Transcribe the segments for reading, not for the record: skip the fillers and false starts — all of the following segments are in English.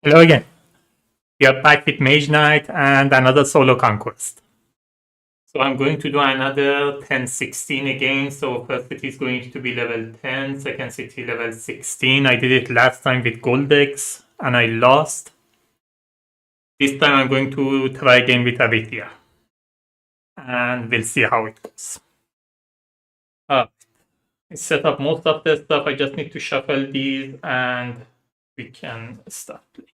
Hello again. We are back with Mage Knight and another solo conquest. So I'm going to do another 10-16 again. So first city is going to be level 10, second city level 16. I did it last time with Goldex and I lost. This time I'm going to try again with Arythea. And we'll see how it goes. I set up most of the stuff. I just need to shuffle these and we can start playing.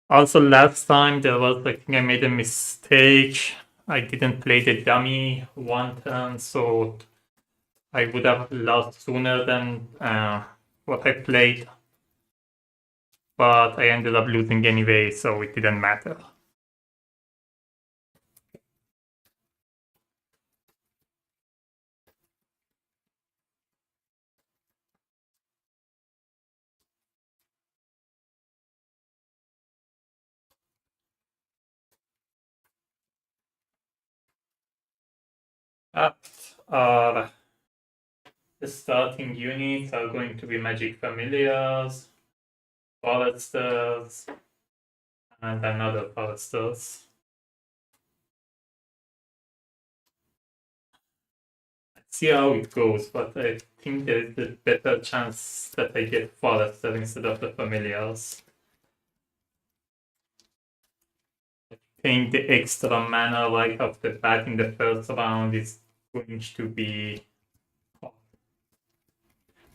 Also, last time there was, I think I made a mistake. I didn't play the dummy one turn, so I would have lost sooner than what I played. But I ended up losing anyway, so it didn't matter. The starting units are going to be Magic Familiars, Foresters, and another Foresters. Let's see how it goes, but I think there is a better chance that I get Forester instead of the Familiars. Paying the extra mana right off the bat in the first round is going to be hard.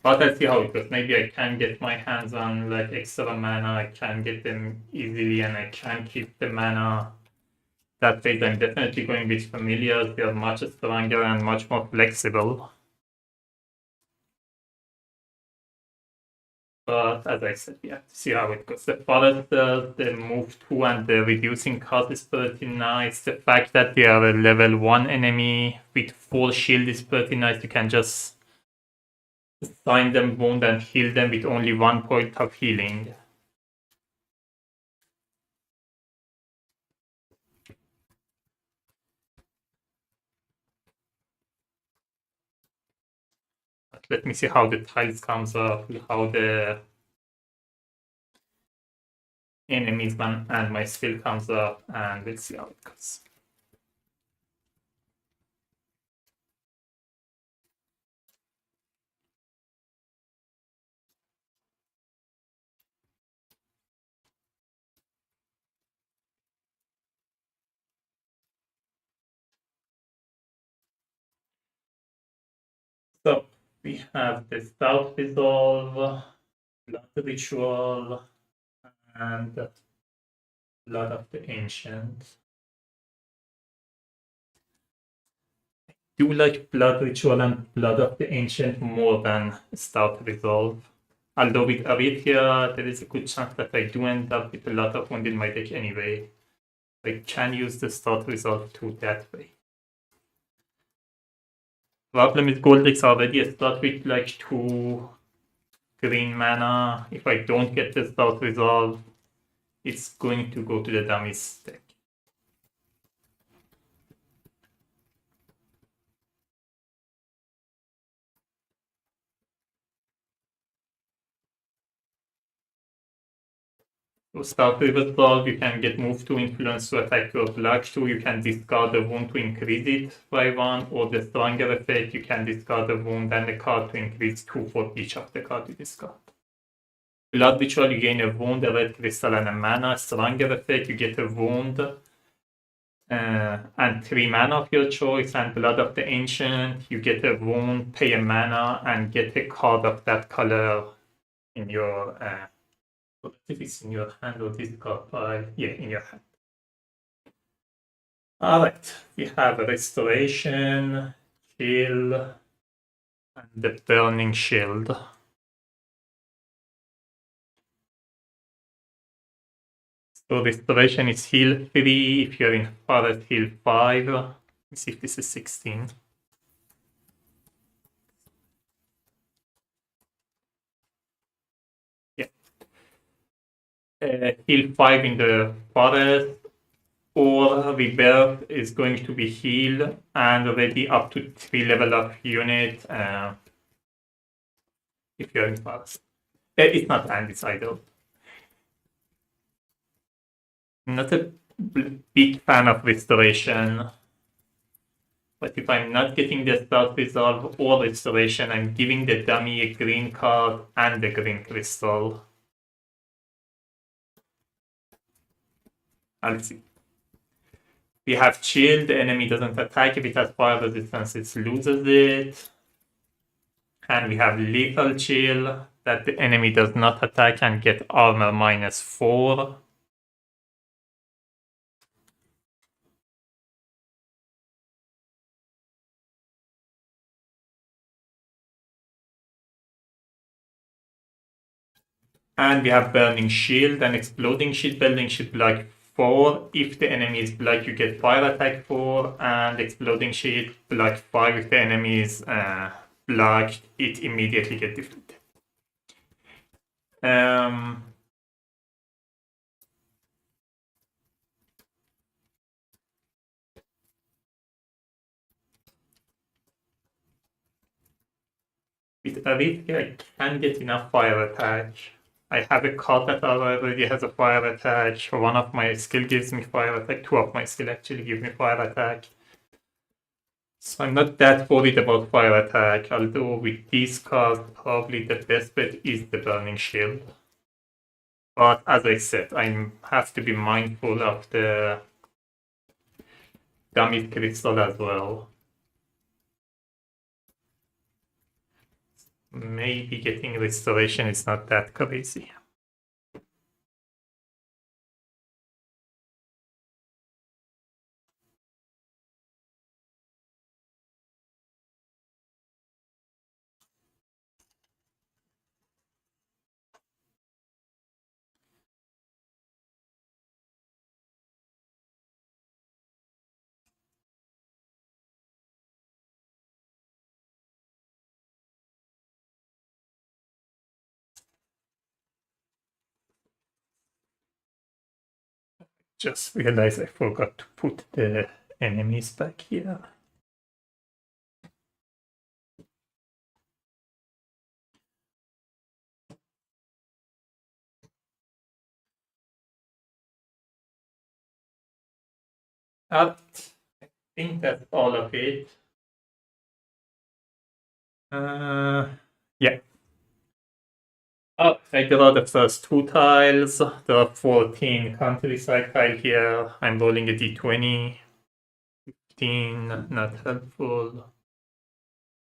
But I'll see how it goes. Maybe I can get my hands on like extra mana, I can get them easily and I can keep the mana. That phase I'm definitely going with Familiars, they are much stronger and much more flexible. But as I said, we have to see how it goes. The Foresters, the move 2 and the reducing cost is pretty nice. The fact that they are a level 1 enemy with full shield is pretty nice. You can just assign them wound and heal them with only 1 point of healing. But let me see how the tiles comes up, how the enemies and my skill comes up, and we'll see how it goes. So we have the Stout Resolve, Blood Ritual, and Blood of the Ancient. I do like Blood Ritual and Blood of the Ancient more than Stout Resolve. Although with Arythea, there is a good chance that I do end up with a lot of wound in my deck anyway. I can use the Stout Resolve too that way. Problem is Goldrick's already a slot with like 2 green mana. If I don't get the Stout Resolve, it's going to go to the dummy's deck. So Stout Resolve, you can get move to influence to attack your black 2, you can discard a wound to increase it by 1, or the stronger effect, you can discard a wound and a card to increase 2 for each of the cards you discard. Blood Ritual, you gain a wound, a red crystal, and a mana. Stronger effect, you get a wound and 3 mana of your choice. And Blood of the Ancient, you get a wound, pay a mana, and get a card of that color in your. If it's in your hand or this card pile, yeah, in your hand. Alright, we have Restoration, Chill, and the Burning Shield. So Restoration is heal 3, if you're in forest, heal 5. Let's see if this is 16. Yeah. Heal 5 in the forest, or rebirth is going to be heal and already up to 3 level of unit if you're in fast. It's not undecided. Not a big fan of restoration. But if I'm not getting the start resolve or restoration, I'm giving the dummy a green card and a green crystal. I'll see. We have chill, the enemy doesn't attack. If it has fire resistance, it loses it. And we have lethal chill, that the enemy does not attack and get armor -4. And we have Burning Shield and Exploding Shield. Burning Shield block 4. If the enemy is blocked, you get Fire Attack 4. And Exploding Shield block 5. If the enemy is blocked, it immediately gets defeated. With Arythea, I can get enough Fire Attack. I have a card that already has a fire attack. One of my skill gives me fire attack. Two of my skill actually give me fire attack. So I'm not that worried about fire attack, although with these cards, probably the best bet is the Burning Shield. But as I said, I have to be mindful of the dummy crystal as well. Maybe getting restoration is not that crazy. Just realized I forgot to put the enemies back here. I think that's all of it. Yeah. Oh, I draw the first 2 tiles. There are 14 countryside tile here. I'm rolling a d20. 15, not helpful.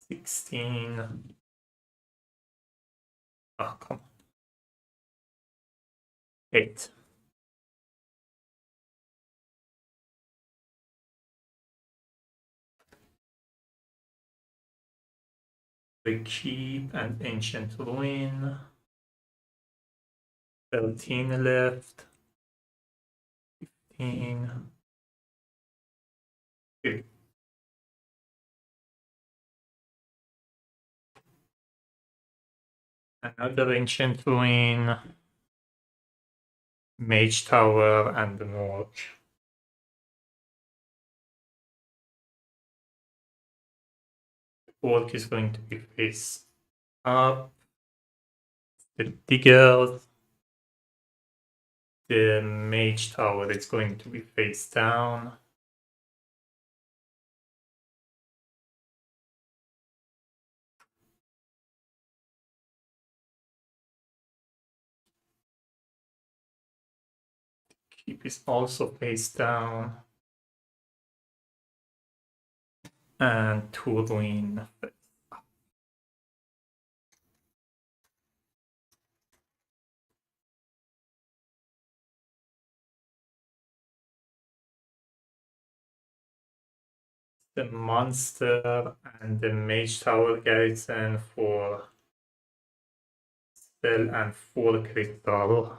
16. Oh, come on. 8. The Keep and Ancient Ruin. 13 left. 15. Good. Another Ancient Ruin. Mage Tower and the Morgue. Orc is going to be face up. The Diggers. The Mage Tower is going to be face down. Keep is also face down. And 2 ruin. The monster and the mage tower garrison for spell and 4 crystal.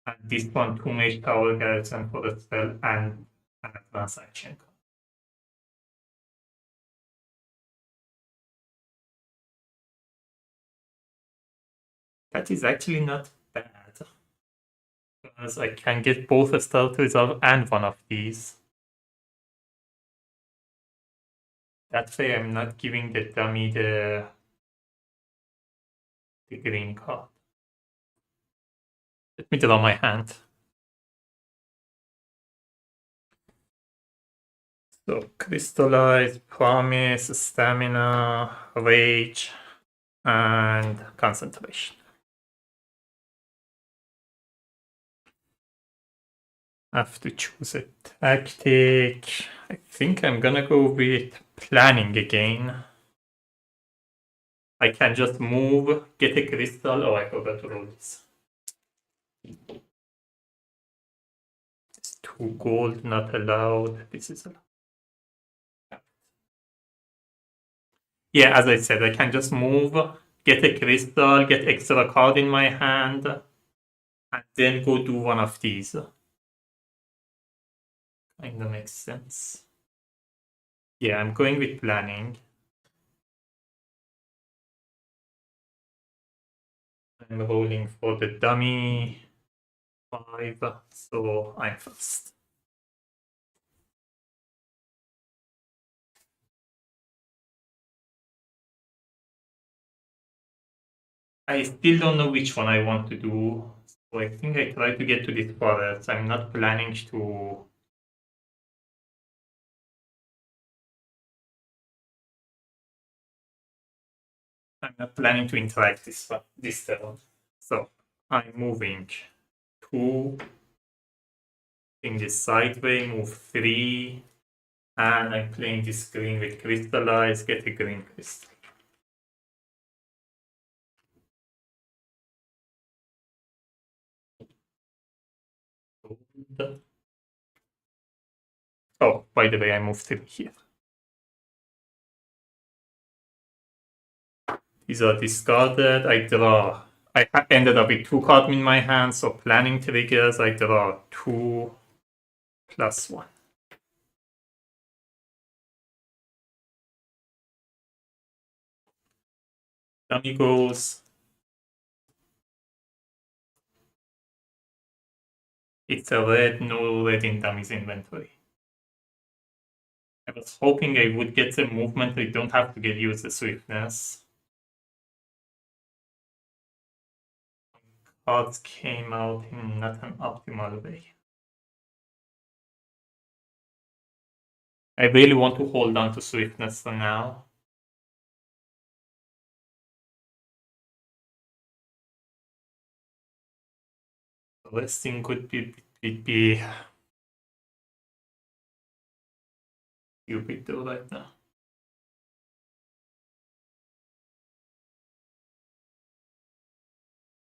And this one 2 mage tower garrison for the spell and an advanced action card. That is actually not bad. Because I can get both a Stealth Reserve and one of these. That way I'm not giving the dummy the green card. Let me draw my hand. So Crystallize, Promise, Stamina, Rage, and Concentration. I have to choose a tactic. I think I'm gonna go with Planning again. I can just move, get a crystal. Oh, I forgot to roll this. It's 2 gold, not allowed. This is allowed. Yeah, as I said, I can just move, get a crystal, get extra card in my hand, and then go do one of these. Kinda makes sense. Yeah, I'm going with planning. I'm rolling for the dummy 5, so I'm first. I still don't know which one I want to do, so I think I try to get to this forest. I'm not planning to... I'm not planning to interact this turn. So I'm moving 2 in this sideway, move 3, and I'm playing this green with Crystallize, get a green crystal. Oh, by the way, I moved 3 here. These are discarded. I draw. I ended up with 2 cards in my hand, so planning triggers. I draw 2 plus 1. Dummy goes. It's a red, no red in Dummy's inventory. I was hoping I would get the movement. I don't have to get use the swiftness. Cards came out in not an optimal way. I really want to hold on to swiftness for now. The best thing could be stupid though right now.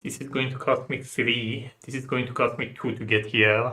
This is going to cost me 3. This is going to cost me 2 to get here.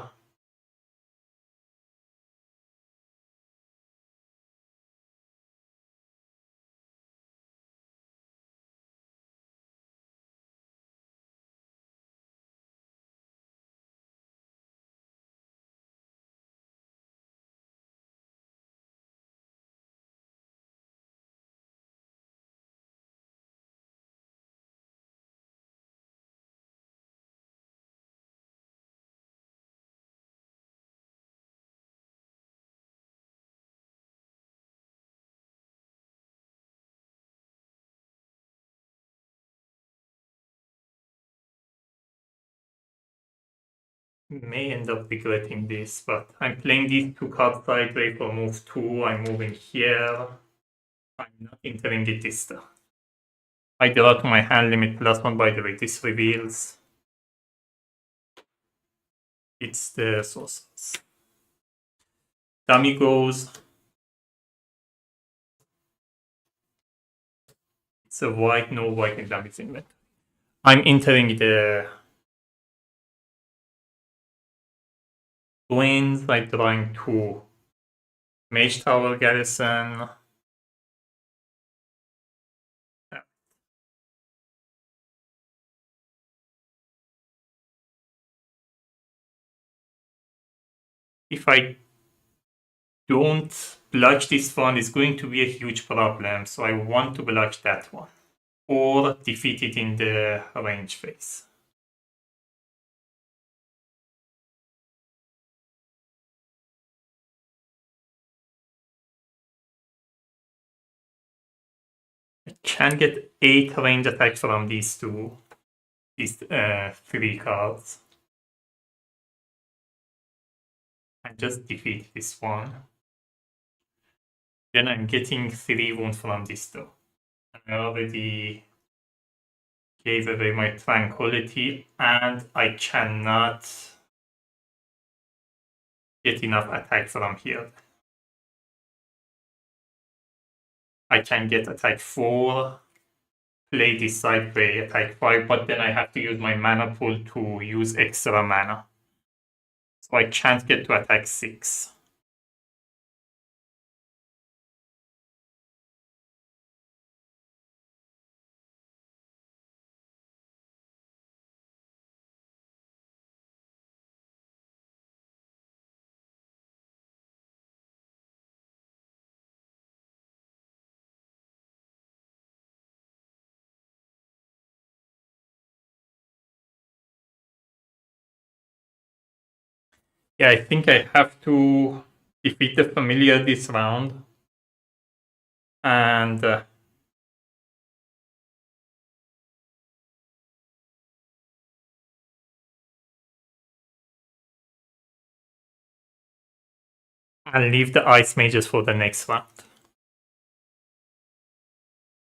May end up regretting this, but I'm playing these 2 cards sideways for move 2. I'm moving here. I'm not entering it this turn. I draw to my hand limit +1, by the way. This reveals it's the sorceress. Dummy goes. It's a white, no white in Dummy's inventory. I'm entering the Twins by drawing 2 Mage Tower Garrison. If I don't block this one, it's going to be a huge problem, so I want to block that one. Or defeat it in the range phase. can get 8 range attacks from these three cards. I just defeat this one. Then I'm getting 3 wounds from this two. I already gave away my tranquility, and I cannot get enough attack from here. I can get attack 4, play this sideway, attack 5, but then I have to use my mana pool to use extra mana. So I can't get to attack 6. Yeah, I think I have to defeat the familiar this round. And I'll leave the ice mages for the next round.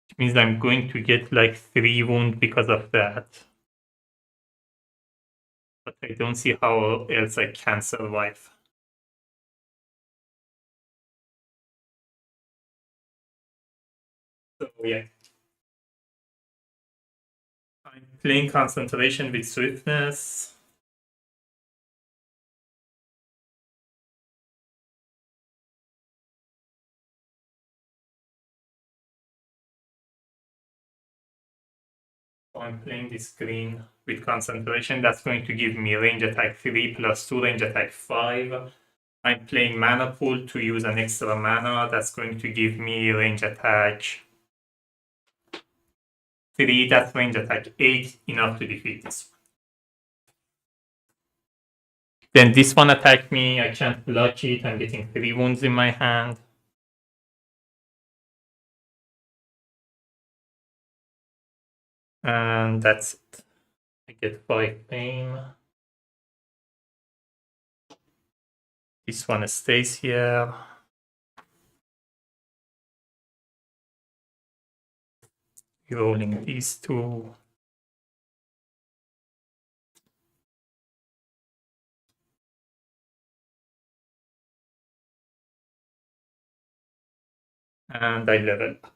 Which means I'm going to get like 3 wounds because of that. But I don't see how else I can survive. So yeah. I'm playing concentration with swiftness. So I'm playing this green with concentration. That's going to give me range attack 3 plus 2 range attack 5. I'm playing mana pool to use an extra mana. That's going to give me range attack 3. That's range attack 8, enough to defeat this one. Then this one attacked me. I can't block it. I'm getting 3 wounds in my hand. And that's it. I get 5 pain. This one stays here. Rolling these two. And I level up.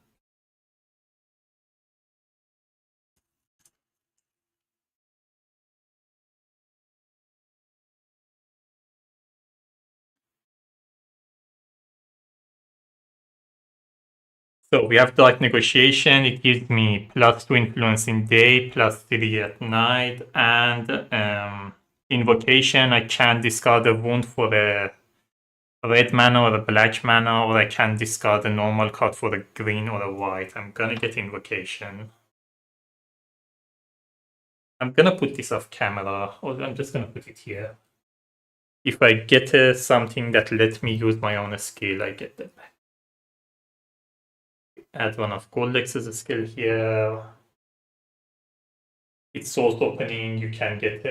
So we have Dark Negotiation. It gives me +2 influence in day, +3 at night, and Invocation. I can discard a wound for a red mana or a black mana, or I can discard a normal card for a green or a white. I'm gonna get Invocation. I'm gonna put this off camera, or I'm just gonna put it here. If I get something that lets me use my own skill, I get that back. Add one of Goldex as a skill here. It's source opening. You can get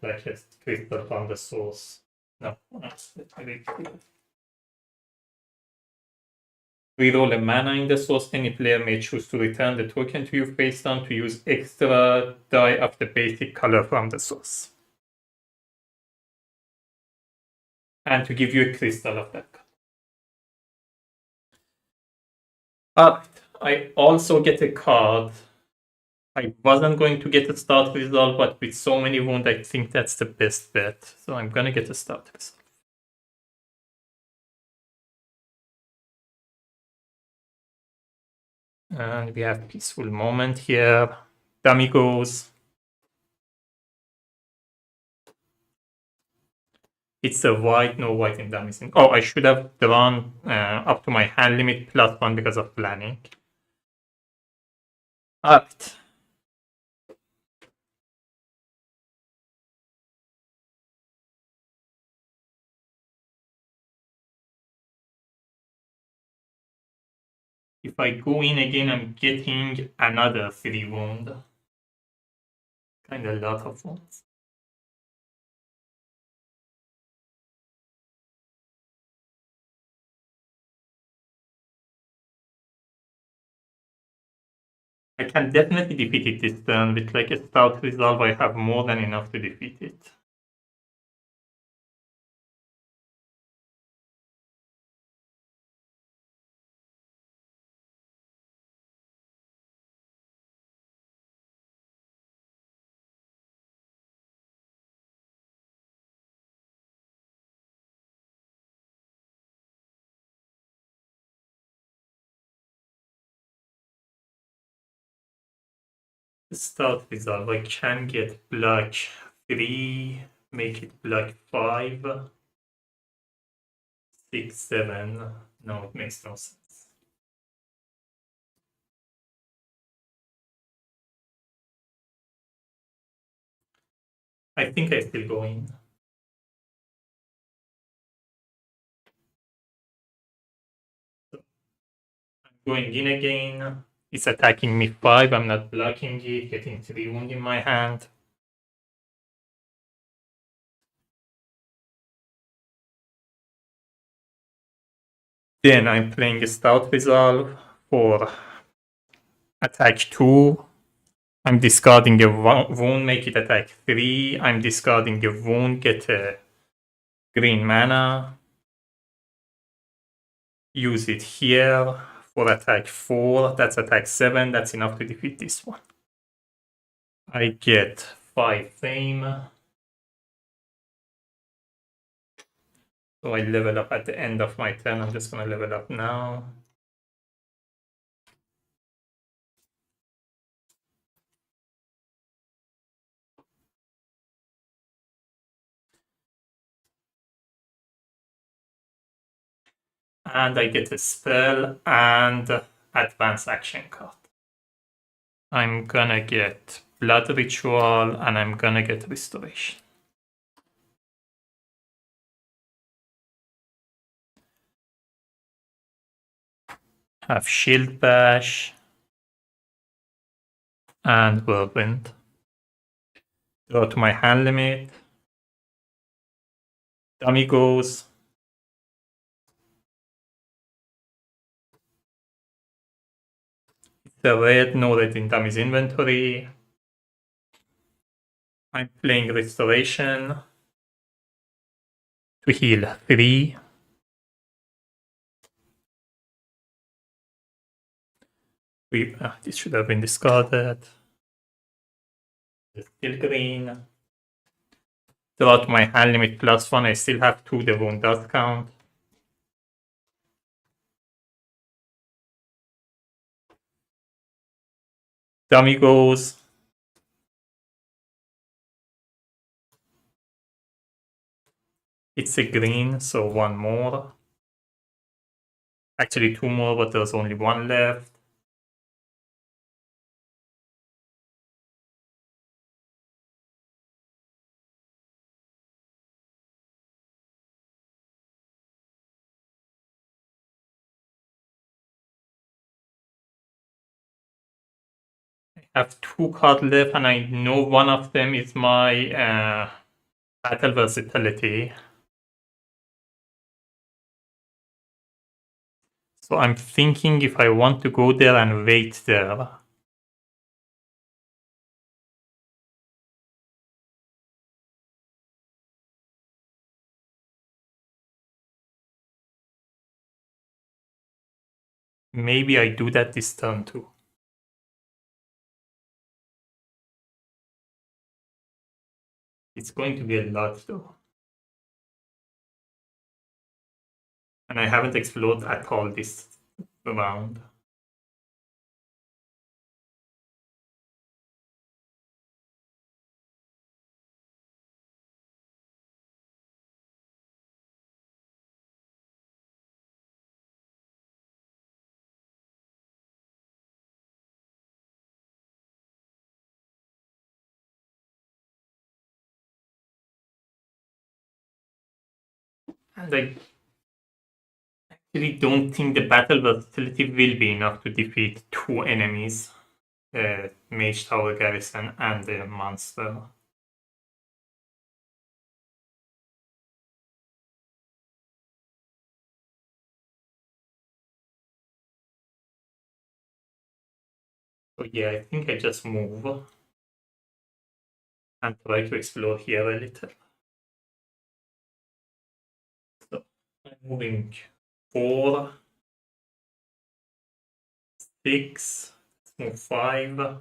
like a crystal from the source. No, reroll a mana in the source. Any player may choose to return the token to you face down to use extra die of the basic color from the source. And to give you a crystal of that color. But I also get a card. I wasn't going to get a start result, but with so many wounds, I think that's the best bet. So I'm gonna get a start result. And we have Peaceful Moment here. Dummy goes. It's a white, no white in dummy. Oh, I should have drawn up to my hand limit +1 because of planning. Alright. If I go in again, I'm getting another 3 wound. Kind of a lot of wounds. I can definitely defeat it this turn. With like a stout resolve, I have more than enough to defeat it. Start resolve. I can get block 3, make it block 5, 6, 7. No, it makes no sense. I think I still go in. So I'm going in again. It's attacking me 5. I'm not blocking it, getting 3 wound in my hand. Then I'm playing a Stout Resolve for attack 2. I'm discarding a wound, make it attack 3. I'm discarding a wound, get a green mana. Use it here for attack 4. That's attack 7. That's enough to defeat this one. I get 5 fame. So I level up at the end of my turn. I'm just going to level up now. And I get a spell and advanced action card. I'm gonna get Blood Ritual and I'm gonna get Restoration. Have Shield Bash and Whirlwind. Draw to my hand limit. Dummy goes. The red, no red in Dummy's inventory. I'm playing Restoration to heal 3. This should have been discarded. Still green. Draw to my hand limit +1. I still have 2. The wound does count. Dummy goes. It's a green, so 1 more. Actually 2 more, but there's only 1 left. I have 2 cards left, and I know one of them is my battle versatility. So I'm thinking if I want to go there and wait there. Maybe I do that this turn too. It's going to be a lot though. And I haven't explored at all this round. And I really don't think the battle versatility will be enough to defeat two enemies, Mage Tower Garrison and the monster. So yeah, I think I just move and try to explore here a little. So I'm moving 4, 6, let's move 5.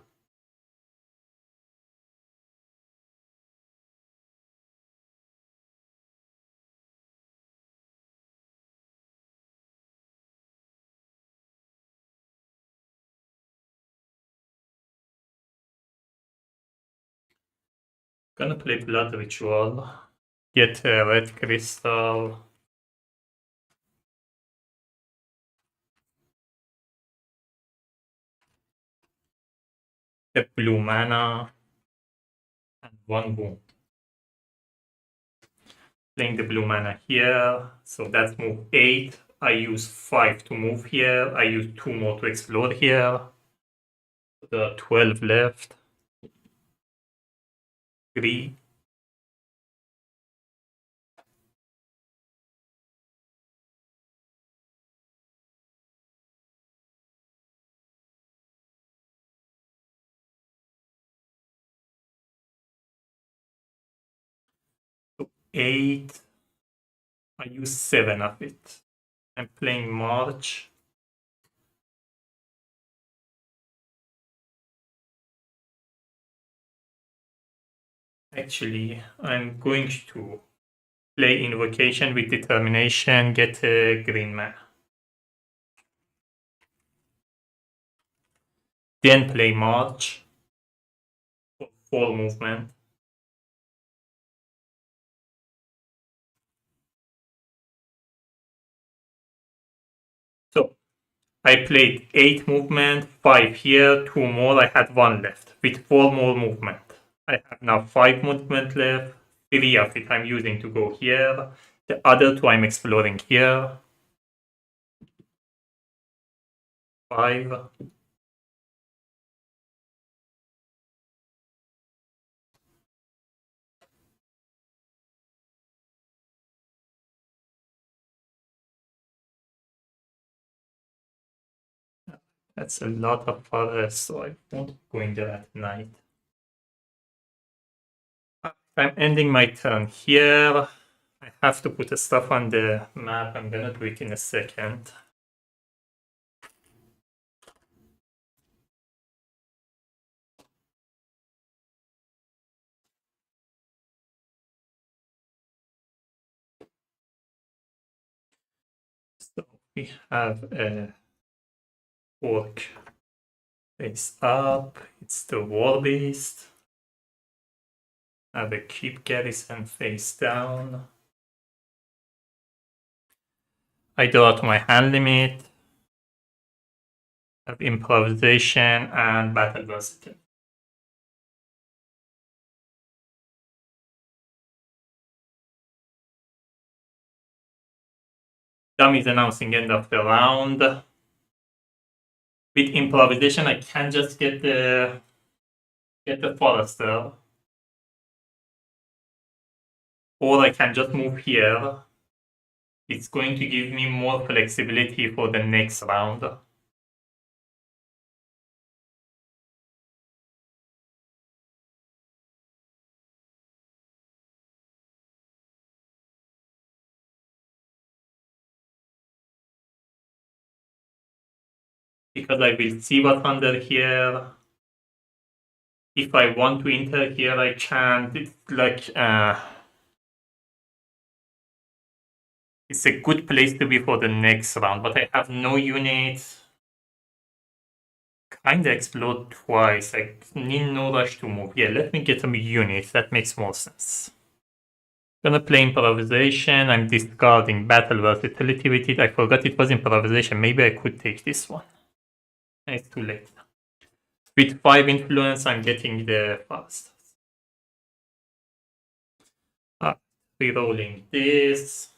Gonna play Blood Ritual, get a red crystal, a blue mana, and 1 wound. Playing the blue mana here, so that's move 8. I use 5 to move here, I use 2 more to explore here. There are 12 left. 3. 8. I use 7 of it. I'm playing March. Actually, I'm going to play Invocation with Determination, get a green mana. Then play March for 4 movement. So I played 8 movement, 5 here, 2 more, I had 1 left, with 4 more movement. I have now 5 movement left, 3 of it I'm using to go here, the other 2 I'm exploring here. 5. That's a lot of forest, so I won't be going there at night. I'm ending my turn here. I have to put the stuff on the map. I'm gonna do it in a second. So we have a orc face up. It's the war beast. I have a keep garrison face down. I draw to my hand limit. I have improvisation and battle versatility. Dummy is announcing end of the round. With improvisation, I can just get the forester, or I can just move here. It's going to give me more flexibility for the next round. Because I will see what's under here. If I want to enter here, I can. It's like it's a good place to be for the next round, but I have no units. Kinda explode twice. I need no rush to move. Yeah, let me get some units. That makes more sense. Gonna play improvisation. I'm discarding battle versatility with it. I forgot it was improvisation. Maybe I could take this one. It's too late. With 5 influence, I'm getting the fast. Rerolling this.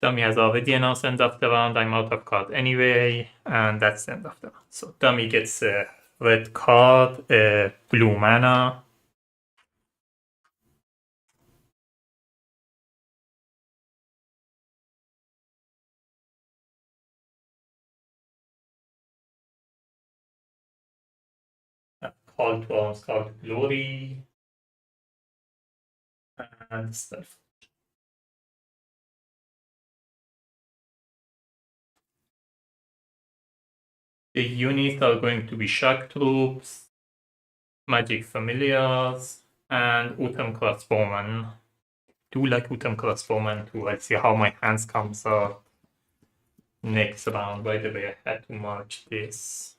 Dummy has already announced end of the round. I'm out of card anyway, and that's the end of the round. So Dummy gets a red card, a blue mana. Call to arms, call to glory, and stuff. The units are going to be Shock Troops, Magic Familiars, and Utem Crossbowman. Do like Utem Crossbowman too. I'll see how my hands comes out next round. By the way, I had to merge this.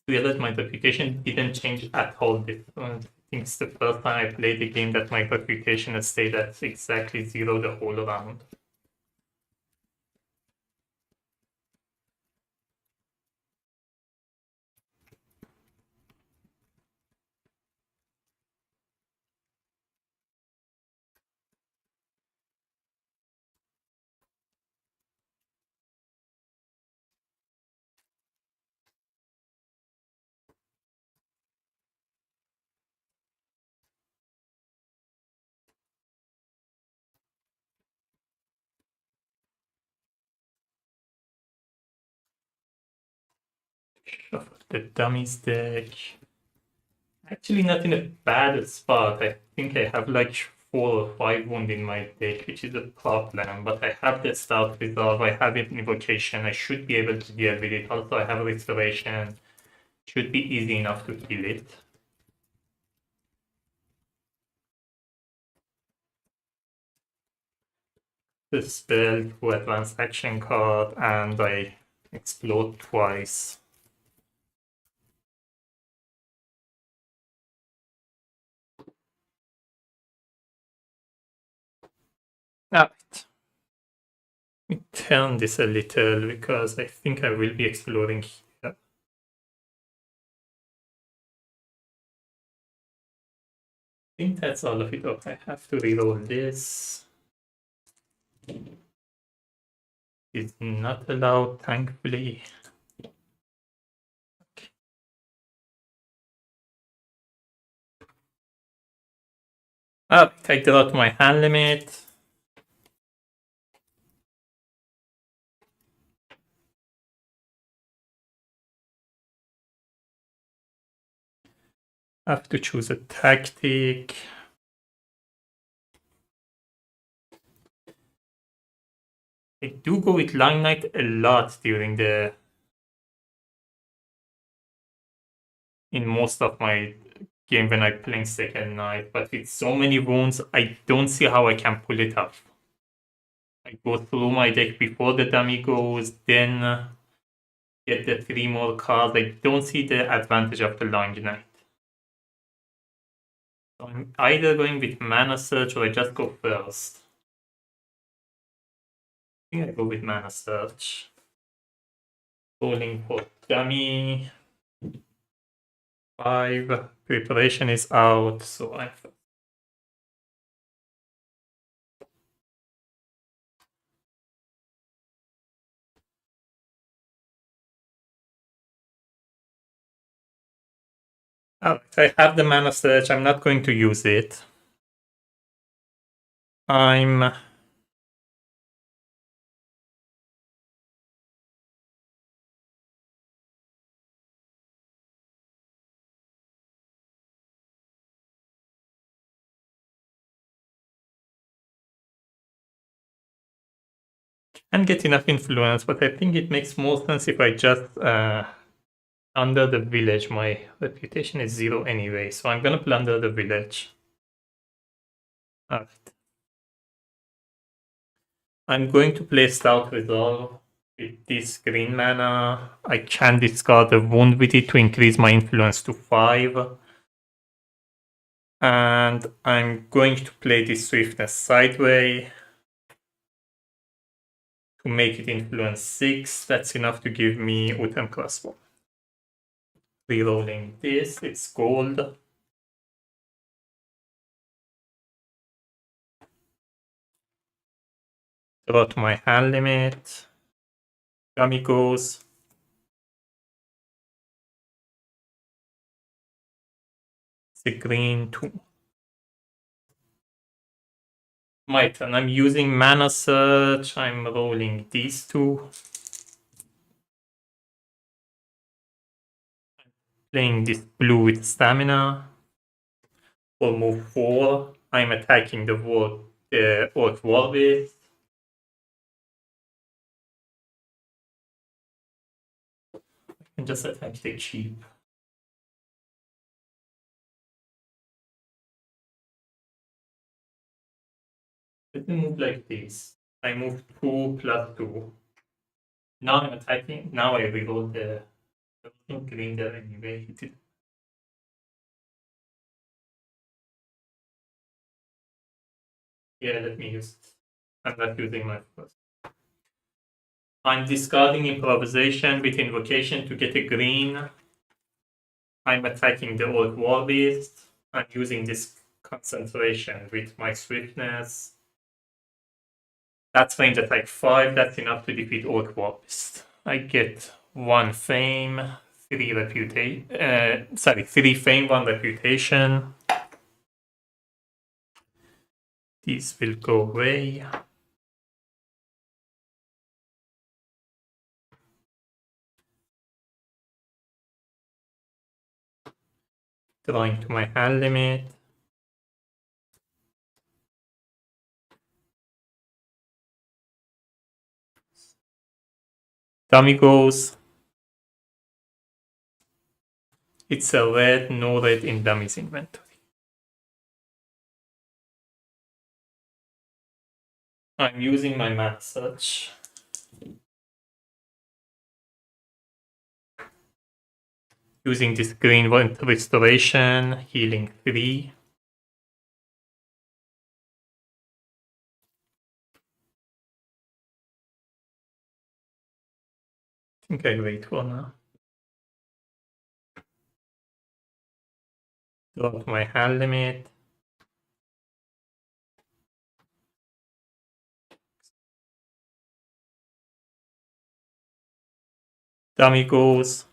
Realized my reputation didn't change at all. I think it's the first time I played a game that my reputation has stayed at exactly 0 the whole round. Shuffle the dummies deck. Actually, not in a bad spot. I think I have like 4 or 5 wound in my deck, which is a problem. But I have the Stout Resolve, I have it in Invocation, I should be able to deal with it. Also, I have Restoration. Should be easy enough to kill it. The spell to advance action card, and I explode twice. Alright. Let me turn this a little because I think I will be exploring here. I think that's all of it. Oh, I have to reroll this. It's not allowed, thankfully. Okay. I draw to my hand limit. I have to choose a tactic. I do go with Line Knight a lot during in most of my game when I'm playing Second Knight, but with so many wounds, I don't see how I can pull it off. I go through my deck before the dummy goes, then get the 3 more cards. I don't see the advantage of the Long Knight. So I'm either going with Mana Search or I just go first. I think I go with Mana Search. Rolling for dummy. 5. Preparation is out, so I'm first. I have the Mana Search. I'm not going to use it. I'm can get enough influence, but I think it makes more sense if I just under the village. My reputation is 0 anyway, so I'm gonna plunder the village. Alright. I'm going to play Stout Resolve with this green mana. I can discard a wound with it to increase my influence to 5. And I'm going to play this Swiftness sideways to make it influence 6. That's enough to give me Utem Crossbow. Rerolling this, it's gold. Draw to my hand limit. Dummy goes. It's a green 2. My turn. I'm using Mana Search. I'm rolling these 2. Playing this blue with stamina. For move 4, I'm attacking the Orc Warbeast. I can just attack the cheap. Let me move like this. I move 2 plus 2. Now I'm attacking. Now I reroll the green there anyway. Yeah, let me use it. I'm not using my first. I'm discarding improvisation with invocation to get a green. I'm attacking the Orc Warbeast. I'm using this concentration with my swiftness. That's range attack 5. That's enough to defeat Orc Warbeast. I get 1 fame, 3 reputation. 3 fame, 1 reputation. These will go away. Drawing to my hand limit. Dummy goes. It's a red, no red in Dummy's inventory. I'm using my Mana Search. Using this green one restoration, healing 3. I think I wait for now. Drop my hand limit. Dummy goes.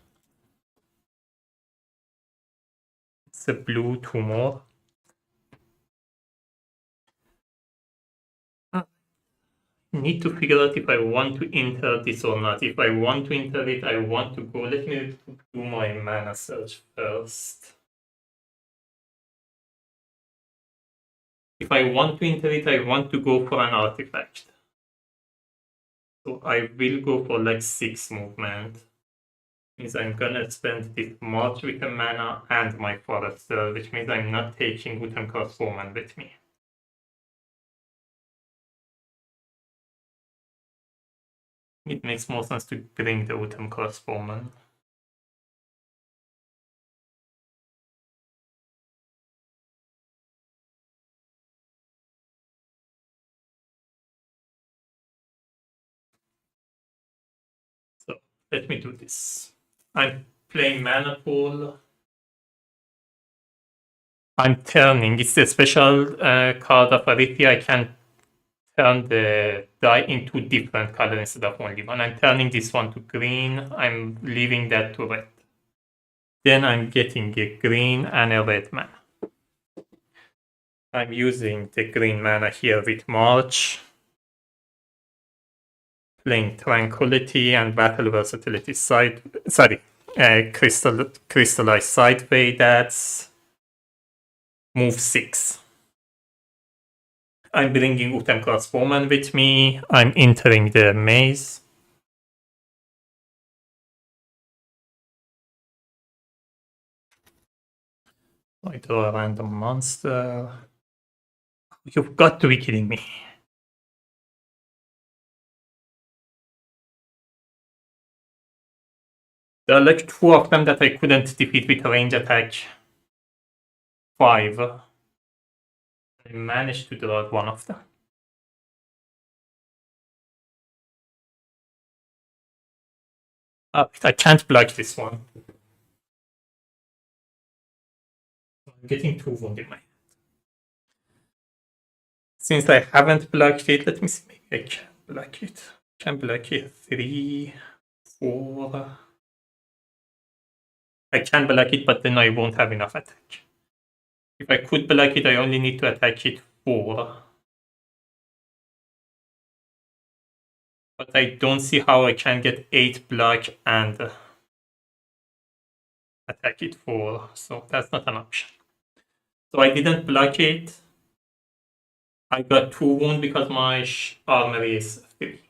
It's a blue 2 more. Need to figure out if I want to enter this or not. If I want to enter it, I want to go. Let me do my Mana Search first. If I want to enter it, I want to go for an artifact. So I will go for like 6 movement. Means I'm gonna spend this March with a mana and my Forester, which means I'm not taking Utem Crossbowman with me. It makes more sense to bring the Utem Crossbowman. So let me do this. I'm playing Mana Pool. I'm turning. It's a special card of Arythea. I can turn the die into different color instead of only one. I'm turning this one to green. I'm leaving that to red. Then I'm getting a green and a red mana. I'm using the green mana here with March. Playing Tranquility and Battle Versatility Crystallize Sideway. That's move 6. I'm bringing Utem Crossbowman with me. I'm entering the maze. I draw a random monster. You've got to be kidding me. There are like 2 of them that I couldn't defeat with a range attack 5. I managed to draw one of them. I can't block this one. I'm getting 2 wound in my hand. Since I haven't blocked it, let me see. Maybe I can block it. Can block it 3, 4. I can block it, but then I won't have enough attack. If I could block it, I only need to attack it 4. But I don't see how I can get 8 block and attack it 4. So that's not an option. So I didn't block it. I got 2 wound because my armor is 3.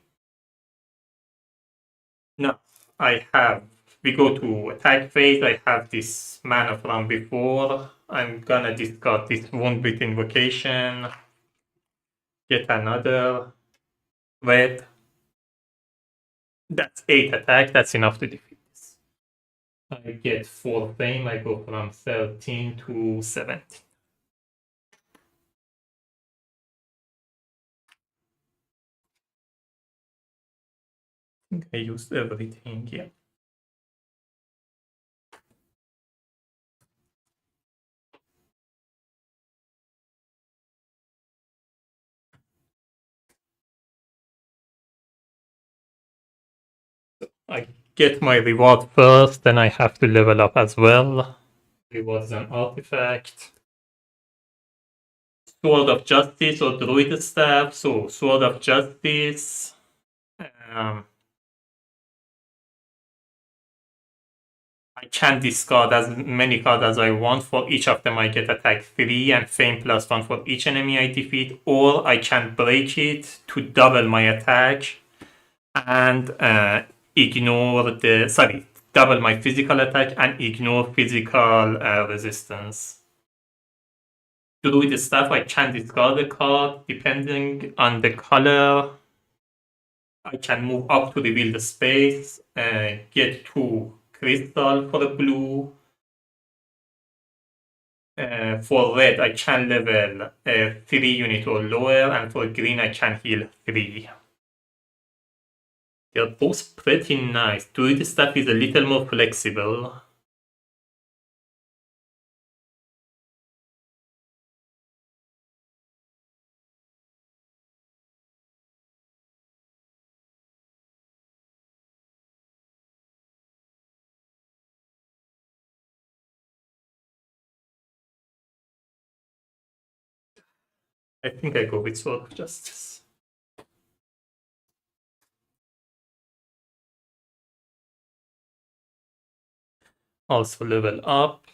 Now I have, we go to attack phase. I have this mana from before. I'm gonna discard this wound with invocation. Get another red. That's 8 attack. That's enough to defeat this. I get 4 fame. I go from 13 to 17. I think I used everything here. I get my reward first, then I have to level up as well. Reward is an artifact. Sword of Justice or Druid Staff. So Sword of Justice. I can discard as many cards as I want. For each of them, I get attack 3 and fame +1 for each enemy I defeat. Or I can break it to double my attack and ignore the. Sorry, double my physical attack and ignore physical resistance. Druid Staff, I can discard a card depending on the color. I can move up to reveal the space, get 2 crystal for the blue. For red, I can level 3 unit or lower, and for green, I can heal 3. They're both pretty nice. Druid Staff is a little more flexible. I think I go with Sword of Justice. Also level up.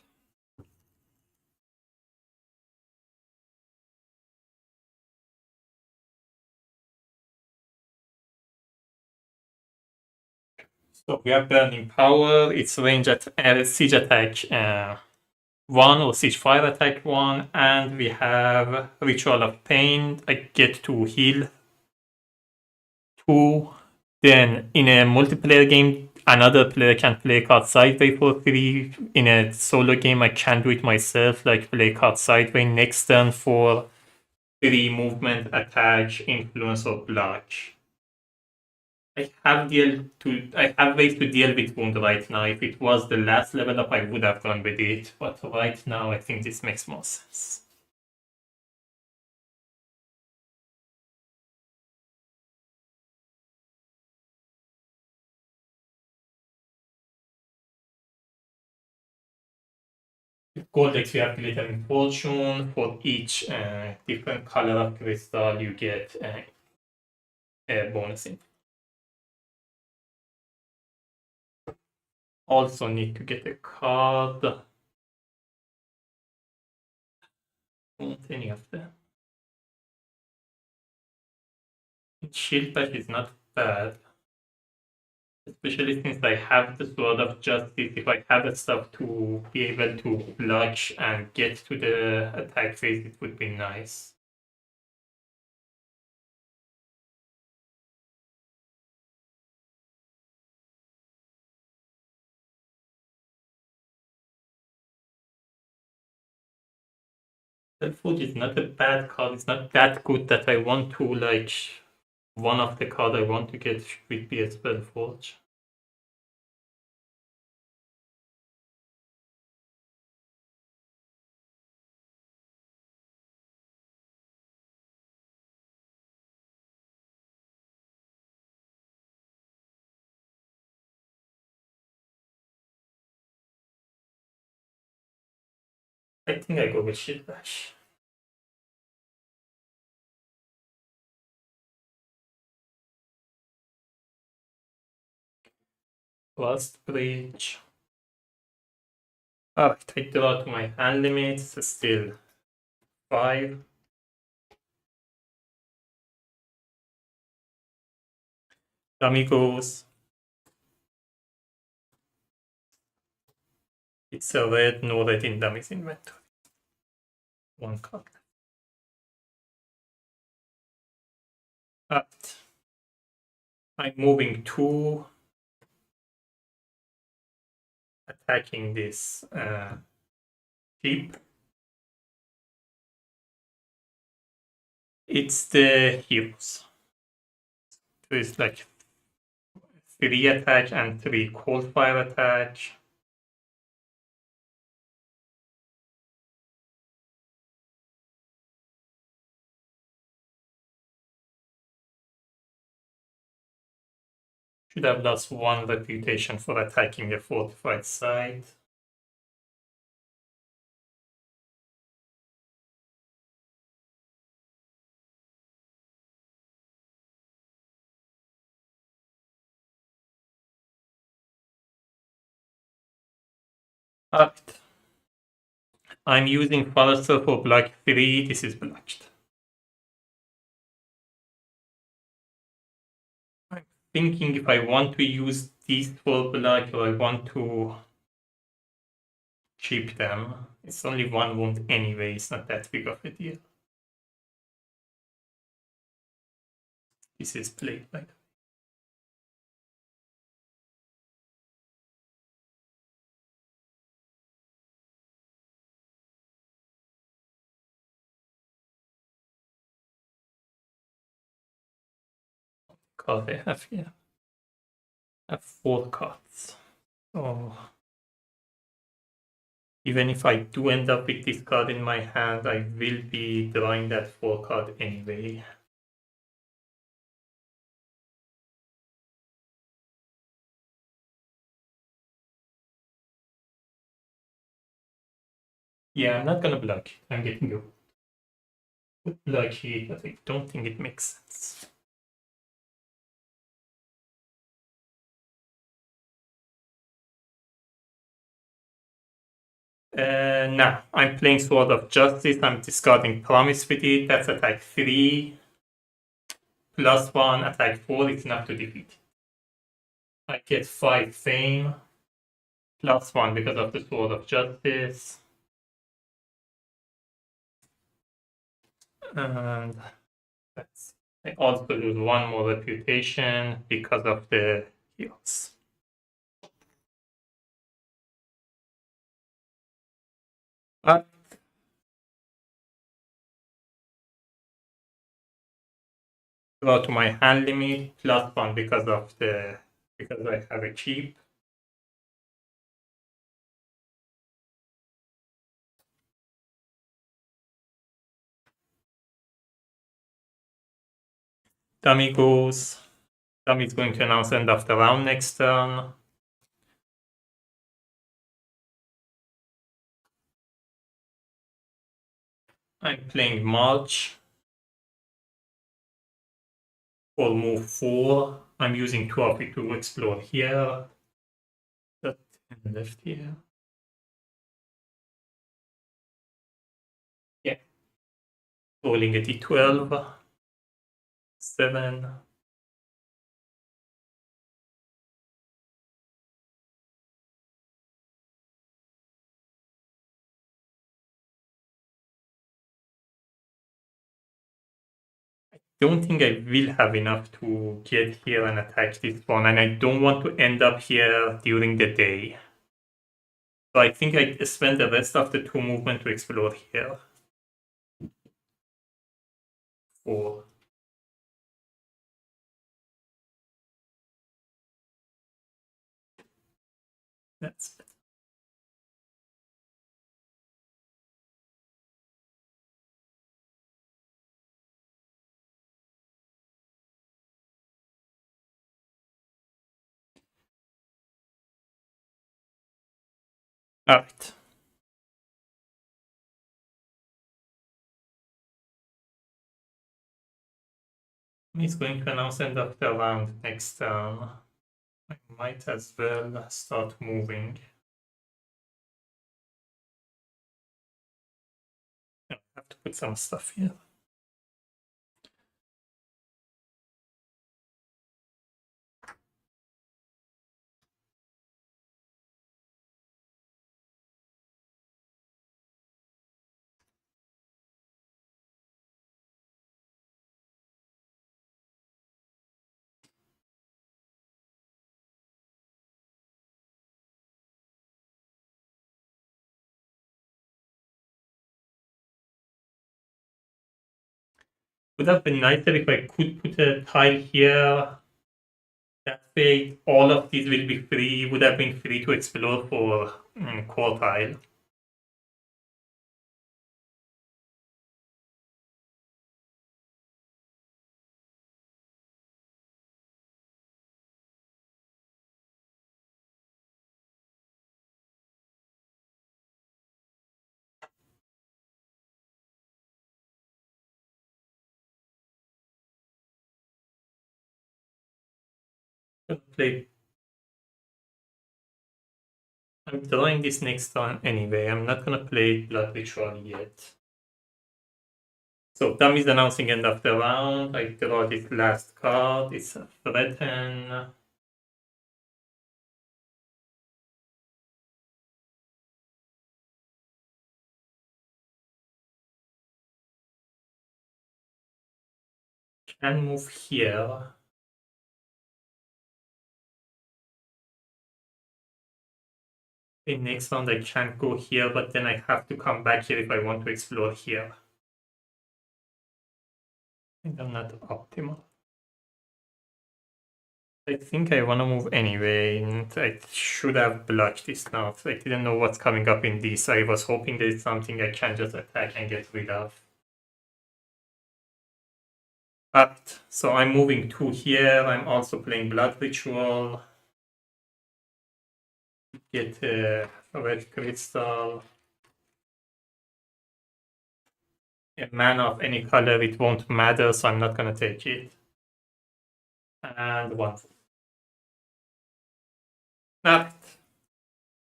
So we have Burning Power. Its range at siege attack 1 or siege fire attack 1, and we have Ritual of Pain. I get to heal 2. Then in a multiplayer game, another player can play card sideways for 3. In a solo game, I can do it myself, like play card sideways next turn for 3 movement, attack, influence, or block. I have ways to deal with wound right now. If it was the last level up, I would have gone with it. But right now, I think this makes more sense. With Cortex, you have Glittering Fortune. For each different color of crystal, you get a bonus in. Also need to get a card. Want any of them. Shield Bash is not bad. Especially since I have the Sword of Justice. If I have the stuff to be able to block and get to the attack phase, it would be nice. Spellforge is not a bad card. It's not that good that I want to, like, one of the card I want to get should be a Spellforge. I think I go with Shield Bash. Last Bridge. Alright, I draw to my hand limits, still 5. Dummy goes. It's a red, no red in Dummy's inventory. 1 card. Alright. I'm moving 2. Attacking this sheep. It's the heroes. So it's like 3 attack and 3 cold fire attack. Should have lost 1 reputation for attacking a fortified site. Alright. I'm using Forester for block 3. This is blocked. I'm thinking if I want to use these for block or I want to chip them. It's only 1 wound anyway, it's not that big of a deal. This is played by the way. Card I have here. I have 4 cards. So even if I do end up with this card in my hand, I will be drawing that 4 card anyway. Yeah, I'm not gonna block. I'm getting a block here, but I don't think it makes sense. Now, I'm playing Sword of Justice. I'm discarding Promise with it. That's attack 3. Plus 1, attack 4. It's enough to defeat. I get 5 fame. Plus 1 because of the Sword of Justice. And that's. I also lose 1 more reputation because of the heals. Go to my hand limit plus 1 because I have a cheap. Dummy goes. Dummy is going to announce end of the round next turn. I'm playing March. For move 4. I'm using 2 of it to explore here. Got 10 left here. Yeah. Rolling a d12. 7. Don't think I will have enough to get here and attack this one, and I don't want to end up here during the day. So I think I spend the rest of the 2 movement to explore here. 4. That's it. All right. He's going to announce end of the round next turn. I might as well start moving. I have to put some stuff here. Would have been nicer if I could put a tile here. That way, all of these will be free. Would have been free to explore for quartile. Play. I'm drawing this next turn anyway. I'm not gonna play Blood Ritual yet. So Tom is announcing end of the round. I draw this last card. It's a threaten. Can move here. In next round I can't go here, but then I have to come back here if I want to explore here. I think I'm not optimal. I think I want to move anyway, and I should have blocked this now. So I didn't know what's coming up in this. I was hoping there's something I can just attack and get rid of. But, so I'm moving 2 here. I'm also playing Blood Ritual. Get a red crystal. A mana of any color, it won't matter, so I'm not gonna take it. And 1. Alright.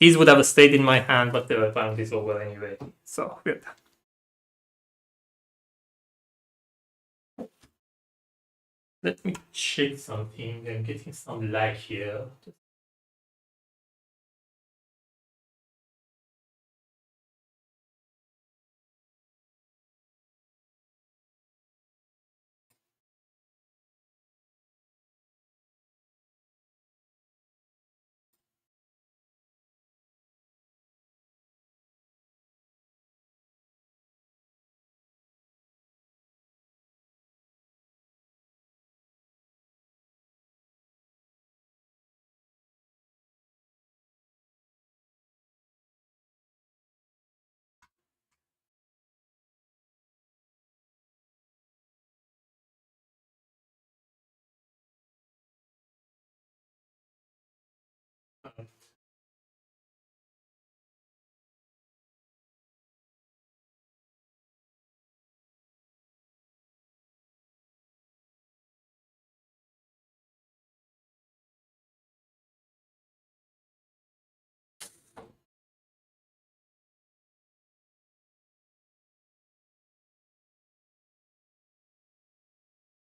These would have stayed in my hand, but the round is over anyway. So we're done. Let me check something. I'm getting some lag here.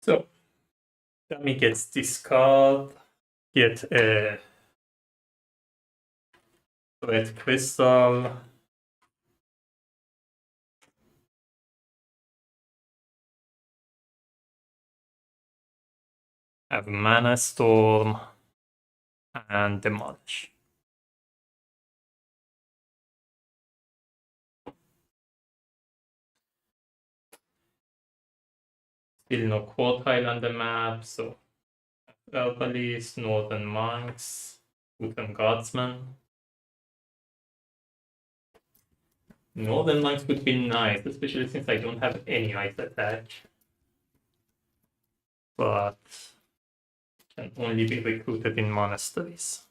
So Dummy gets this card, get a red crystal, have mana storm, and demolish. Still no quartile on the map, so Herbalist, Northern Monks, Lutheran Guardsmen. Northern Monks would be nice, especially since I don't have any ice attached. But can only be recruited in monasteries.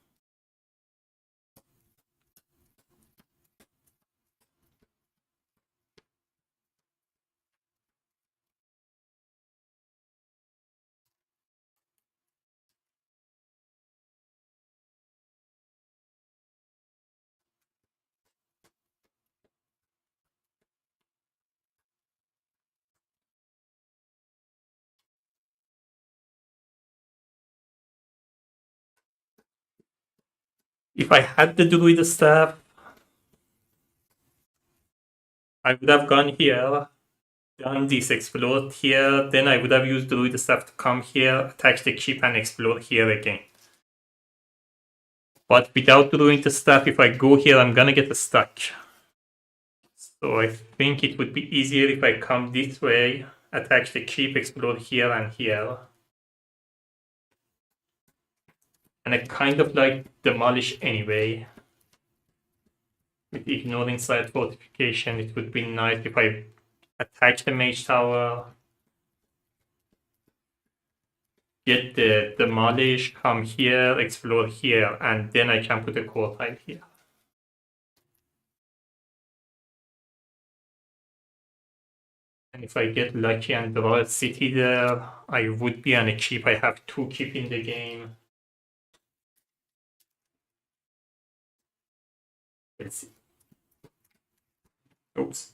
If I had the Druid staff, I would have gone here, done this, explored here, then I would have used Druid staff to come here, attach the keep, and explore here again. But without Druid staff, if I go here, I'm gonna get stuck. So I think it would be easier if I come this way, attach the keep, explore here and here. And I kind of like demolish anyway. With ignoring side fortification, it would be nice if I attach the mage tower, get the demolish, come here, explore here, and then I can put a core tile here. And if I get lucky and draw a city there, I would be on a keep. I have 2 keep in the game. Let's see. Oops.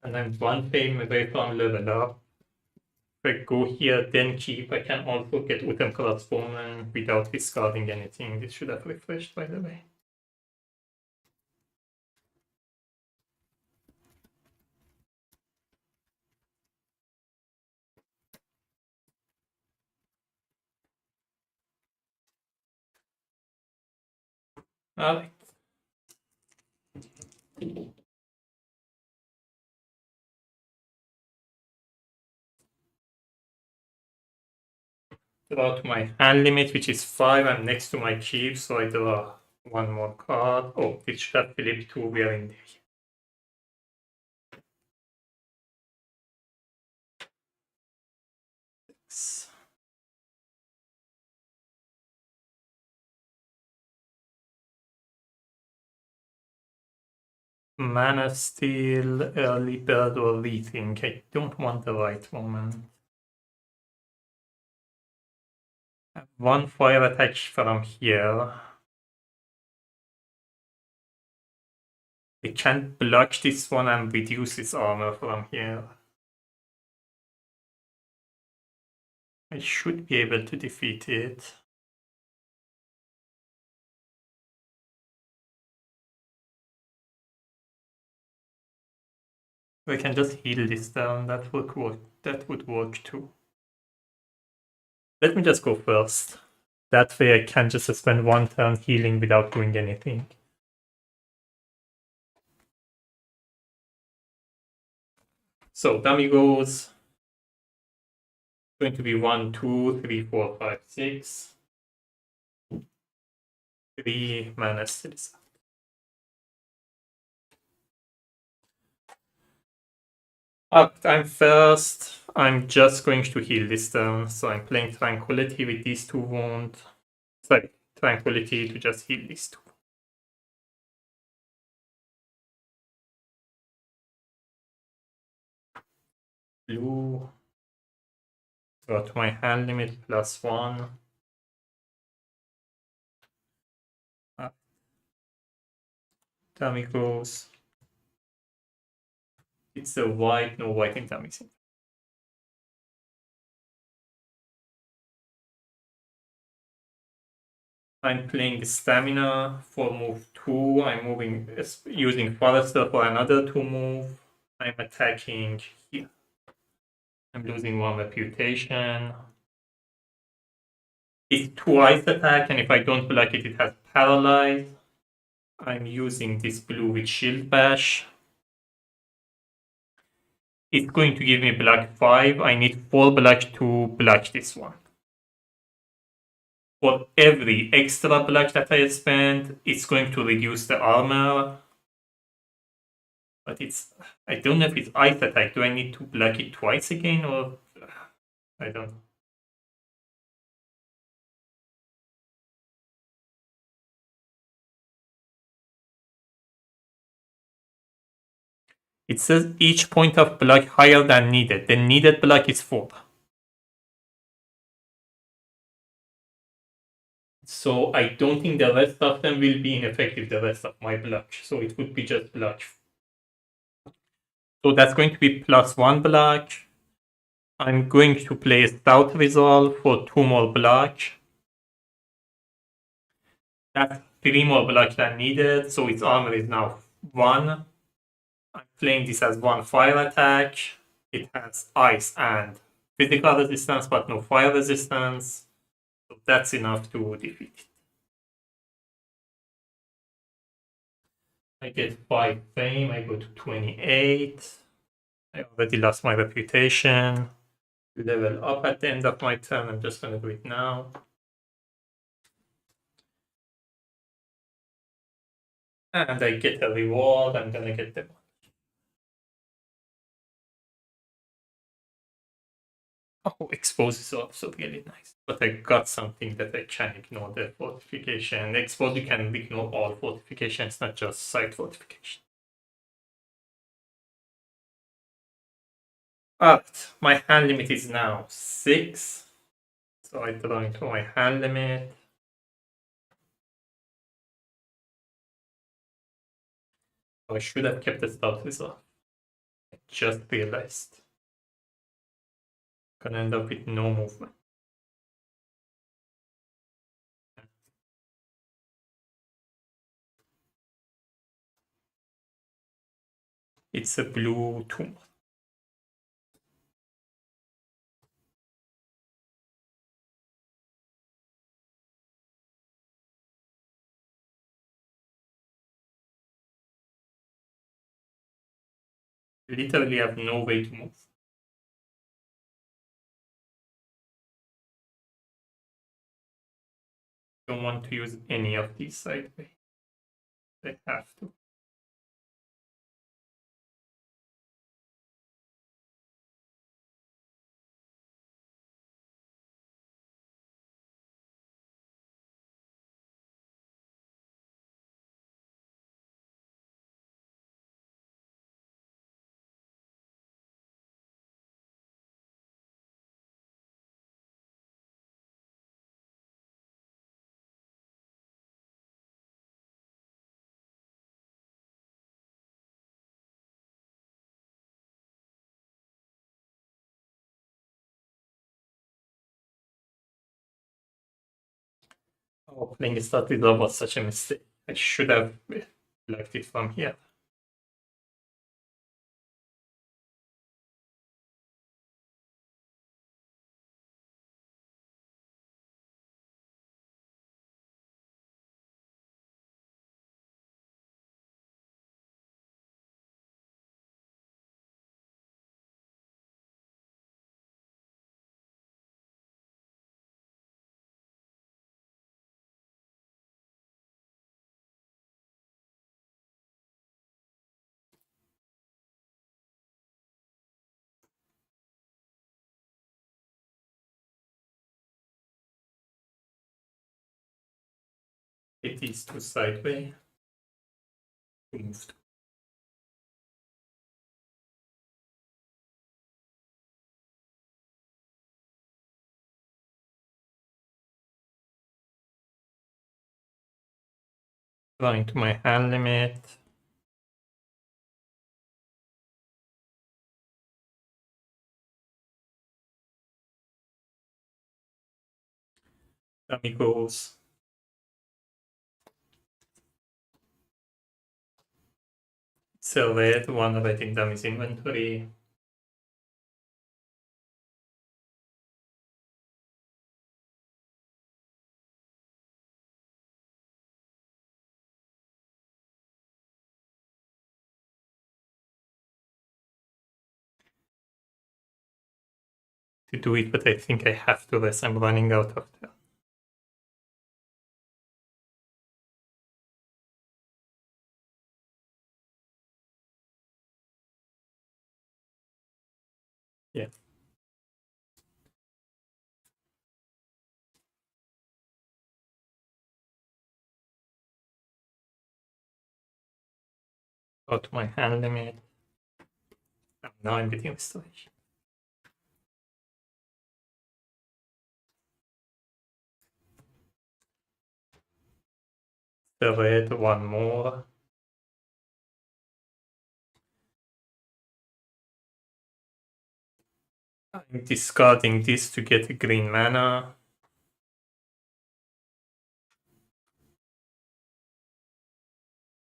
And I'm 1 frame away from level up. If I go here, then keep, I can also get Utem Craftswoman without discarding anything. This should have refreshed, by the way. Alright. Draw to my hand limit, which is 5. I'm next to my keep, so I draw 1 more card. Oh, it should have flipped 2. We are in there. Mana Steel, Early Bird, or Rethink. I don't want the right moment. 1 fire attack from here. I can block this one and reduce his armor from here. I should be able to defeat it. I can just heal this down. That would work. That would work too. Let me just go first. That way I can just spend 1 turn healing without doing anything. So dummy goes. Going to be 1, 2, 3, 4, 5, 6. 3 mana stills. Up, I'm first. I'm just going to heal this down. So I'm playing Tranquility with these 2 wounds. Sorry, Tranquility to just heal these 2. Blue. Go to my hand limit +1. Dummy goes. It's a white, no white in dummy. I'm playing stamina for move 2. I'm moving using Forester for another 2 move. I'm attacking here. I'm losing 1 reputation. It's twice attack, and if I don't block it, it has paralyze. I'm using this blue with shield bash. It's going to give me black 5. I need 4 black to block this one. For every extra black that I spend, it's going to reduce the armor. But I don't know if it's ice attack. Do I need to block it twice again, or I don't know. It says each point of block higher than needed. The needed block is 4. So I don't think the rest of them will be ineffective, the rest of my block. So it would be just block. So that's going to be +1 block. I'm going to play a Stout Resolve for 2 more block. That's 3 more block than needed, so its armor is now 1. I'm playing this as 1 fire attack. It has ice and physical resistance, but no fire resistance. So that's enough to defeat it. I get 5 fame, I go to 28. I already lost my reputation. Level up at the end of my turn, I'm just gonna do it now. And I get a reward, I'm gonna get them. Oh, expose is also really nice. But I got something that I can ignore the fortification. Expose, you can ignore all fortifications, not just side fortification. Alright, my hand limit is now 6. So I draw into my hand limit. Oh, I should have kept the start resolve. I just realized. Gonna end up with no movement. It's a blue tomb. Literally have no way to move. Don't want to use any of these sideways. I have to. Oh, playing a start resolve was such a mistake. I should have left it from here. It is to sideways. Moved. Going to my hand limit. Amigos. So red, one writing dummies inventory. To do it, but I think I have to as I'm running out of time. Yeah. Got my hand limit. Now I'm getting restoration. The red, one more. I'm discarding this to get a green mana.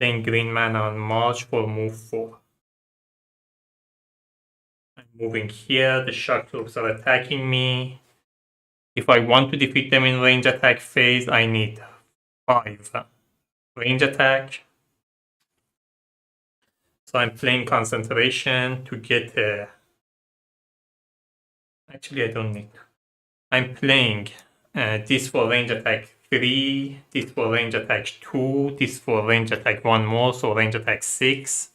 Playing green mana on March for move 4. I'm moving here. The shock troops are attacking me. If I want to defeat them in range attack phase, I need 5 range attack. So I'm playing concentration to get a... Actually, I don't need to. I'm playing this for range attack 3, this for range attack 2, this for range attack 1 more, so range attack 6.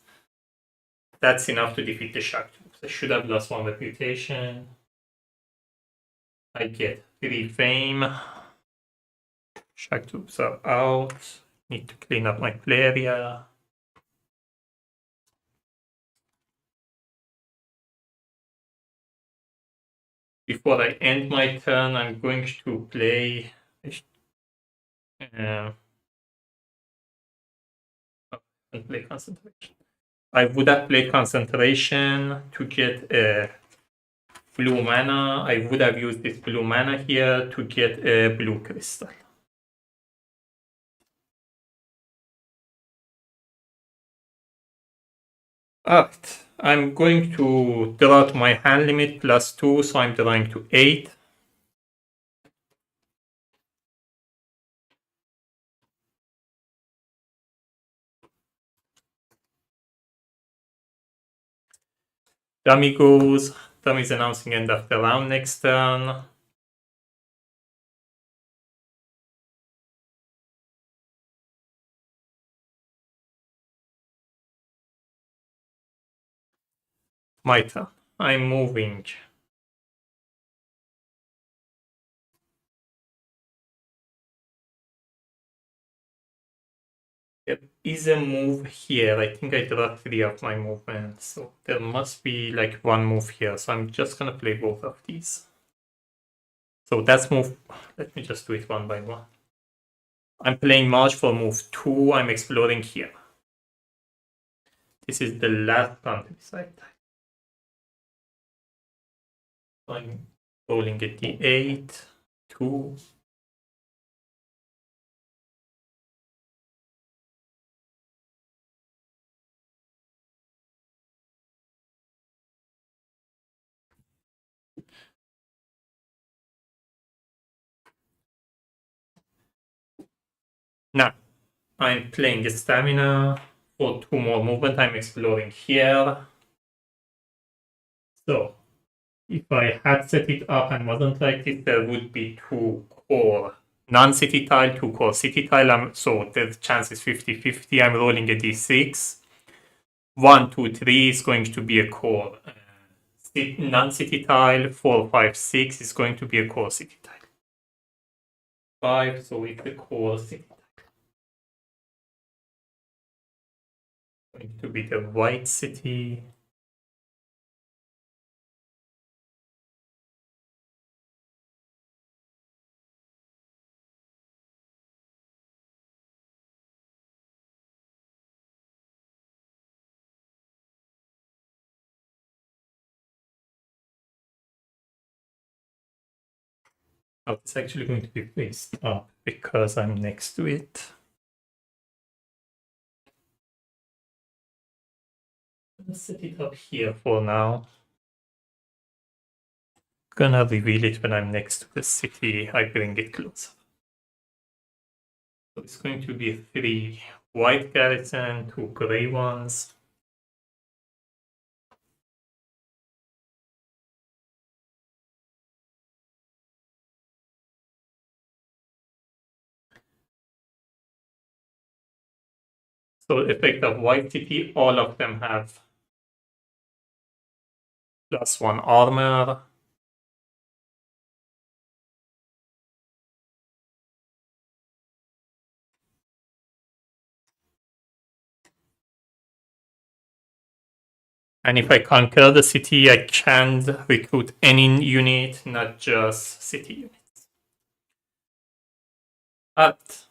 That's enough to defeat the shock troops. I should have lost 1 reputation. I get 3 fame. Shock troops are out. Need to clean up my play area. Before I end my turn, I'm going to play... play concentration. I would have played concentration to get a blue mana. I would have used this blue mana here to get a blue crystal. Alright, I'm going to draw to my hand limit +2, so I'm drawing to 8. Dummy goes. Dummy's announcing end of the round next turn. My turn. I'm moving. There is a move here. I think I draw 3 of my movements, so there must be like 1 move here. So I'm just gonna play both of these. So that's move. Let me just do it one by one. I'm playing March for move 2. I'm exploring here. This is the last countryside. I'm rolling a d8, 2. Now, I'm playing a stamina for 2 more movement. I'm exploring here. So, if I had set it up and wasn't like this, there would be 2 core non-city tile, 2 core city tile. So the chance is 50-50. I'm rolling a d6. 1, 2, 3 is going to be a core non-city tile. 4, 5, 6 is going to be a core city tile. 5, so it's a core city tile. Going to be the white city. Oh, it's actually going to be faced up because I'm next to it. Let's set it up here for now. Gonna reveal it when I'm next to the city. I bring it closer. So it's going to be 3 white garrison, 2 gray ones. So effect of white city, all of them have +1 armor. And if I conquer the city, I can recruit any unit, not just city units. But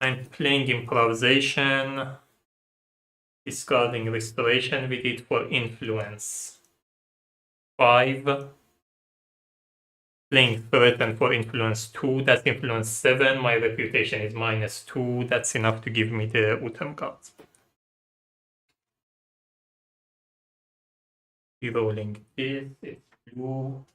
I'm playing improvisation, discarding restoration with it for influence. 5. Playing threaten for influence 2, that's influence 7. My reputation is -2. That's enough to give me the Utem cards. Rerolling this, it's blue.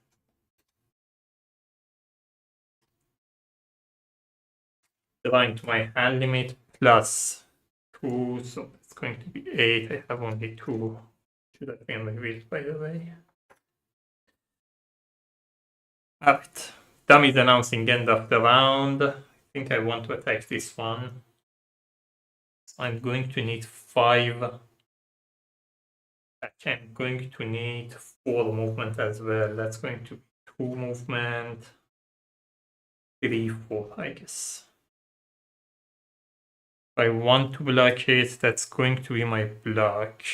Drawing to my hand limit +2, so it's going to be 8. I have only 2. Should have been revealed, by the way. Alright, Dummy's announcing end of the round. I think I want to attack this one. So I'm going to need 5. I'm going to need 4 movement as well. That's going to be 2 movement, 3, 4, I guess. If I want to block it, that's going to be my block.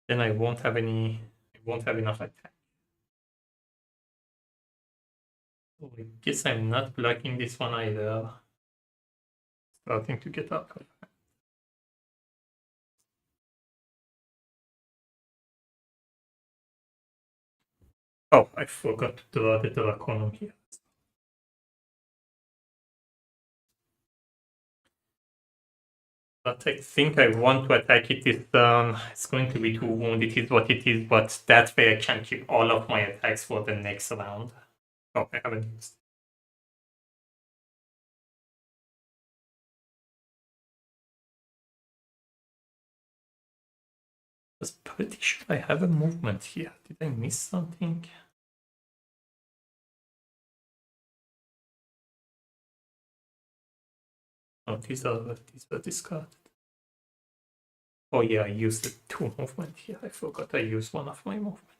Then I won't have enough attack. So I guess I'm not blocking this one either. Starting to get up. Oh, I forgot to draw the Draconum here. But I think I want to attack it this turn. It's going to be 2 wound. It is what it is, but that way I can keep all of my attacks for the next round. Oh, I haven't used it. I was pretty sure I have a movement here. Did I miss something? Oh, these were discarded. Oh yeah, I used the 2 movement here. I forgot I used one of my movement.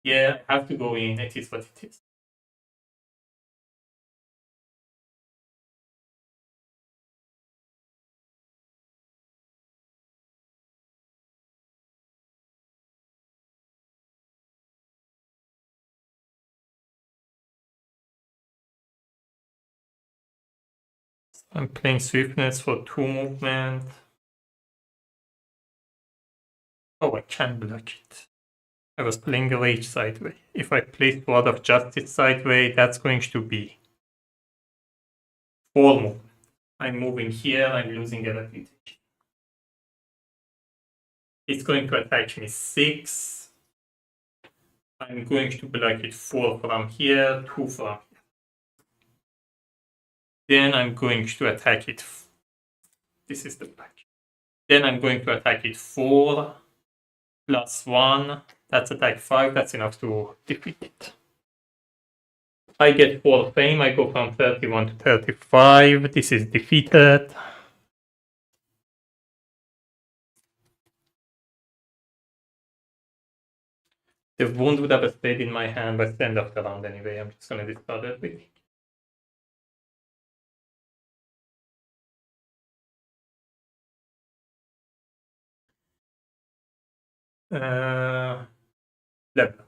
Yeah, I have to go in. It is what it is. I'm playing swiftness for 2 movement. Oh, I can block it. I was playing a rage sideway. If I play Sword of Justice sideway, that's going to be 4 movement. I'm moving here, I'm losing a reputation. It's going to attack me 6. I'm going to block it 4 from here, 2 from here. Then I'm going to attack it. This is the block. Then I'm going to attack it 4 +1. That's attack 5. That's enough to defeat it. I get 4 fame. I go from 31 to 35. This is defeated. The wound would have stayed in my hand by the end of the round anyway. I'm just going to discard everything. level.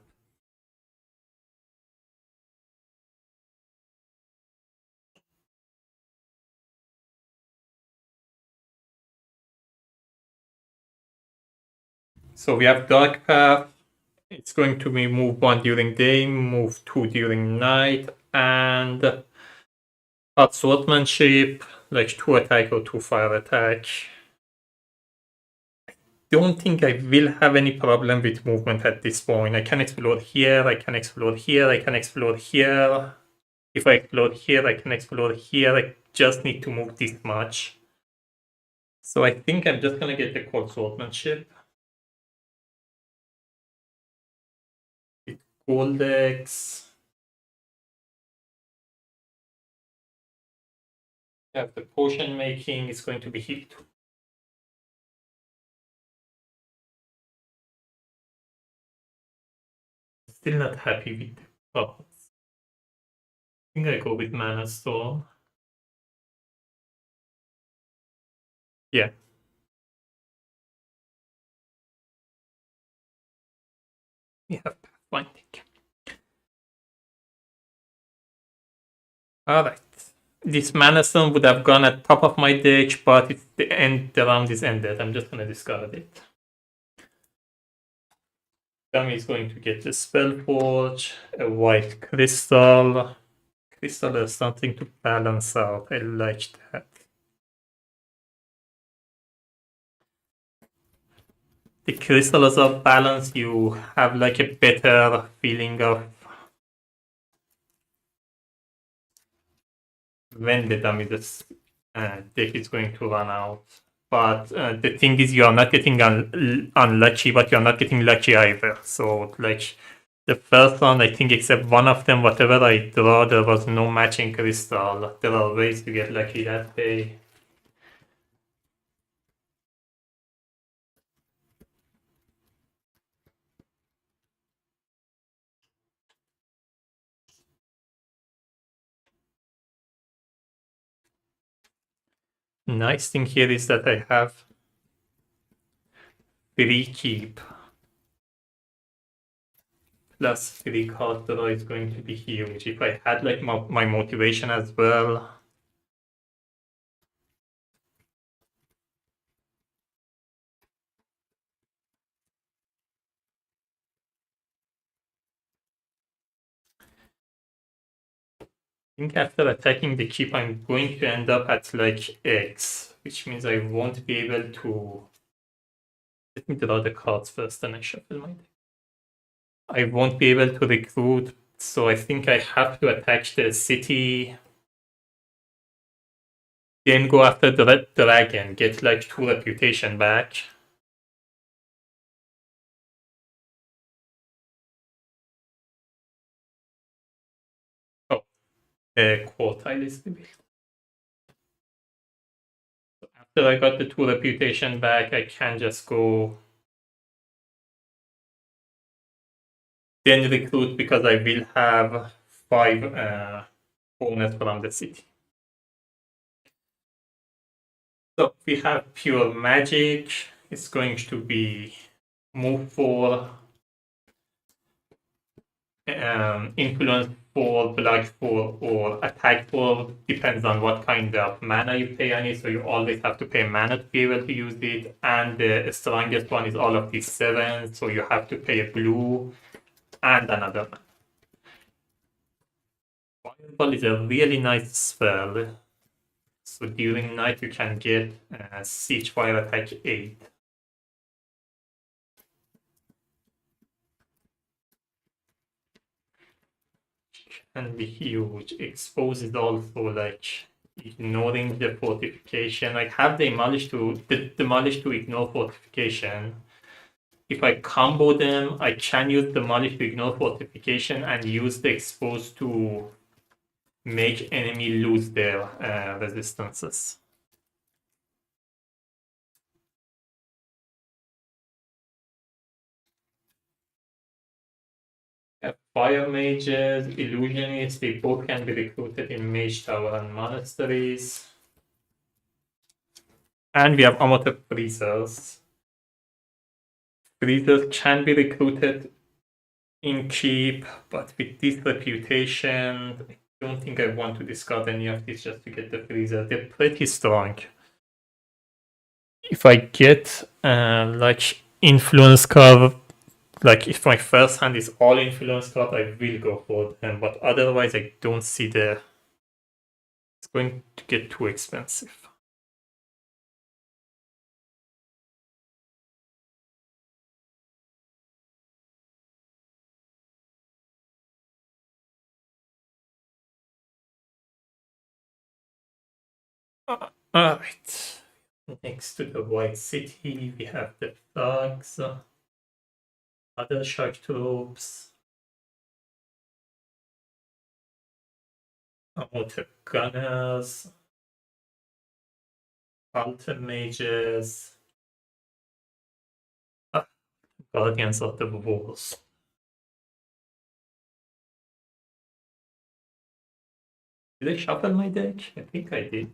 So we have Dark Path. It's going to be move 1 during day, move 2 during night, and hard swordsmanship, like 2 attack or 2 fire attack. Don't think I will have any problem with movement at this point. I can explode here, I can explode here, I can explode here. If I explode here, I can explode here. I just need to move this much. So I think I'm just gonna get the cold swordsmanship. With Goldex. Have the potion making is going to be hit. Still not happy with the cards. I think I go with Mana Storm. Yeah. We have Pathfinding. Alright. This Mana Stone would have gone at top of my deck, but it's the round is ended. I'm just gonna discard it. Dummy is going to get the Spellforge, a white crystal. Crystal is something to balance out. I like that. The crystals are balanced. You have like a better feeling of when the dummy deck is going to run out. But the thing is, you are not getting unlucky, but you are not getting lucky either. So, like, the first one, I think, except one of them, whatever I draw, there was no matching crystal. There are ways to get lucky that day. Nice thing here is that I have free keep. Plus 3 card draw is going to be huge. If I had like my motivation as well. I think after attacking the keep, I'm going to end up at like X, which means I won't be able to. Let me draw the cards first, and I shuffle my deck. I won't be able to recruit, so I think I have to attack the city. Then go after the red dragon, get like 2 reputation back. Oh, the quartile is revealed. After I got the 2 reputation back, I can just go then recruit because I will have 5 bonus from the city. So we have pure magic. It's going to be move 4, influence 4, block 4, or attack 4. Depends on what kind of mana you pay on it. So you always have to pay mana to be able to use it. And the strongest one is all of these 7. So you have to pay a blue and another mana. Fireball is a really nice spell. So during night you can get Siege Fire Attack 8. Can be huge. Expose is also like ignoring the fortification. I have demolish to ignore fortification. If I combo them, I can use demolish to ignore fortification and use the expose to make enemy lose their resistances. Fire mages, illusionists, they both can be recruited in Mage Tower and monasteries. And we have Amotep Freezers. Freezers can be recruited in cheap, but with this reputation, I don't think I want to discard any of these just to get the freezer. They're pretty strong. If I get like influence card, like if my first hand is all influence card, I will go for them. But otherwise, I don't see the. It's going to get too expensive. Alright. Next to the White City, we have the thugs, other shark troops, motor gunners, alter mages, guardians of the walls. Did I shuffle my deck? I think I did.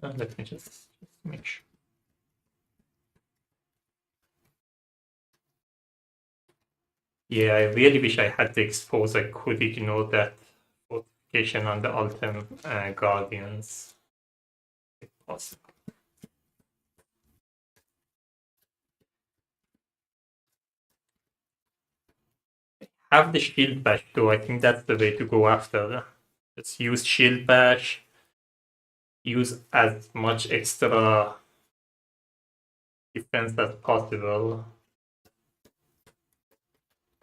Let me just make sure. Yeah, I really wish I had the expose. I could ignore that fortification on the Altem Guardians. If possible. Have the Shield Bash though. I think that's the way to go after. Just use Shield Bash. Use as much extra defense as possible.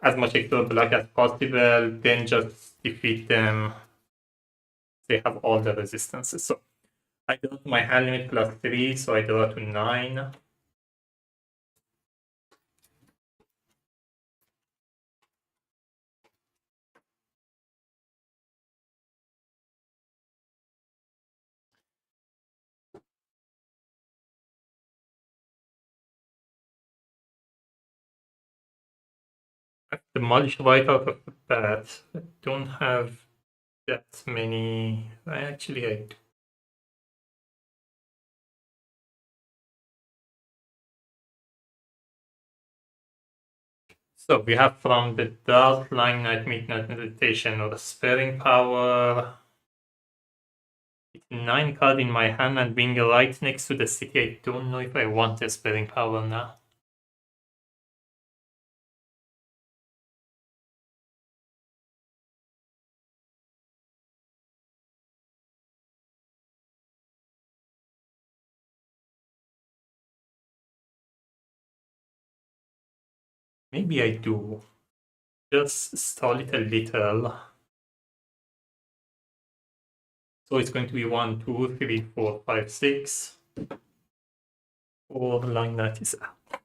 As much extra block as possible. Then just defeat them. They have all the resistances. So I draw to my hand limit +3, so I draw to 9. Demolish right out of the bat. I don't have that many. Actually, I do. So we have from the Dark Line Night Midnight Meditation or the Sparing Power. 9 card in my hand and being right next to the city. I don't know if I want a Sparing Power now. Maybe I do. Just stall it a little. So it's going to be 1, 2, 3, 4, 5, 6. Or line that is out.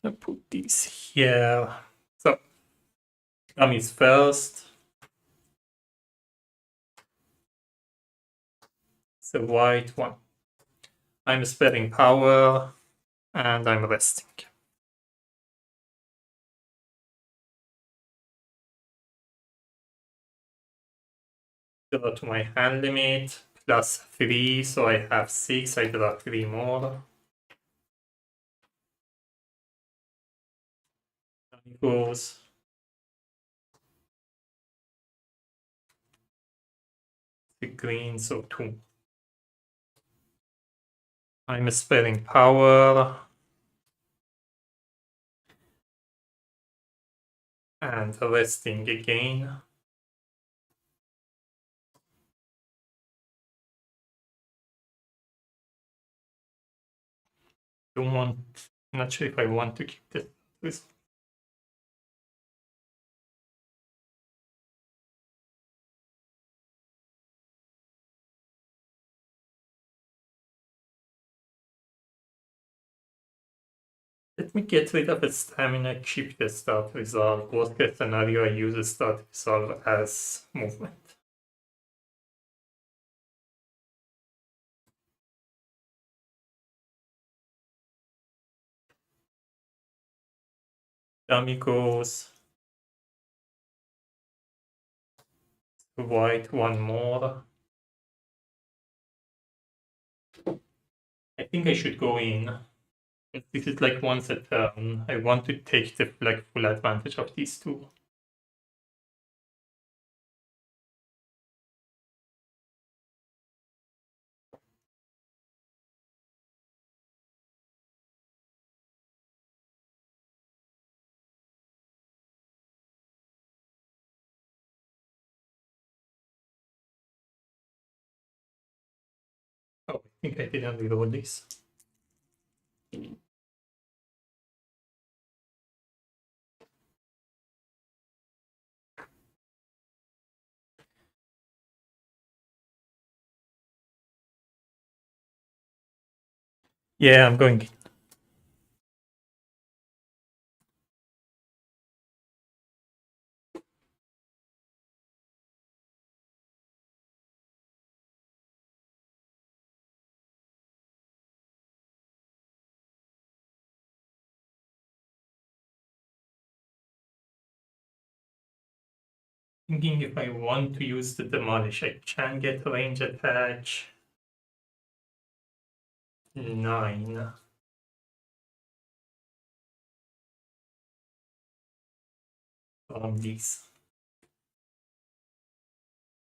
I'll put these here. So, dummies first. It's a white one. I'm sparing power and I'm resting. Draw to my hand limit +3, so I have 6. I draw 3 more. Goes. The green, so 2. I'm sparing power. And resting again. Don't want, not sure if I want to keep this. Let me get rid of a stamina, keep the start resolve. Worst case scenario, I use a start resolve as movement. Dummy goes. White, one more. I think I should go in. This is like once a turn. I want to take the like full advantage of these two. Oh, I think I didn't reroll this. Yeah, I'm going. Thinking if I want to use the demolish, I can get range attack 9 from these.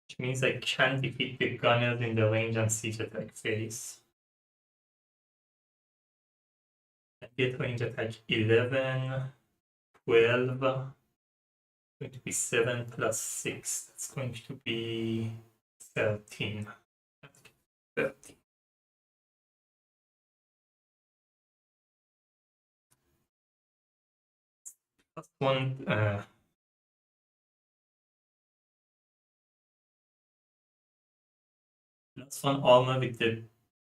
Which means I can defeat the gunners in the range and siege attack phase. I get range attack 11, 12. Going to be 7 plus 6. That's going to be 13. 13. Plus 1. Plus 1 armor with the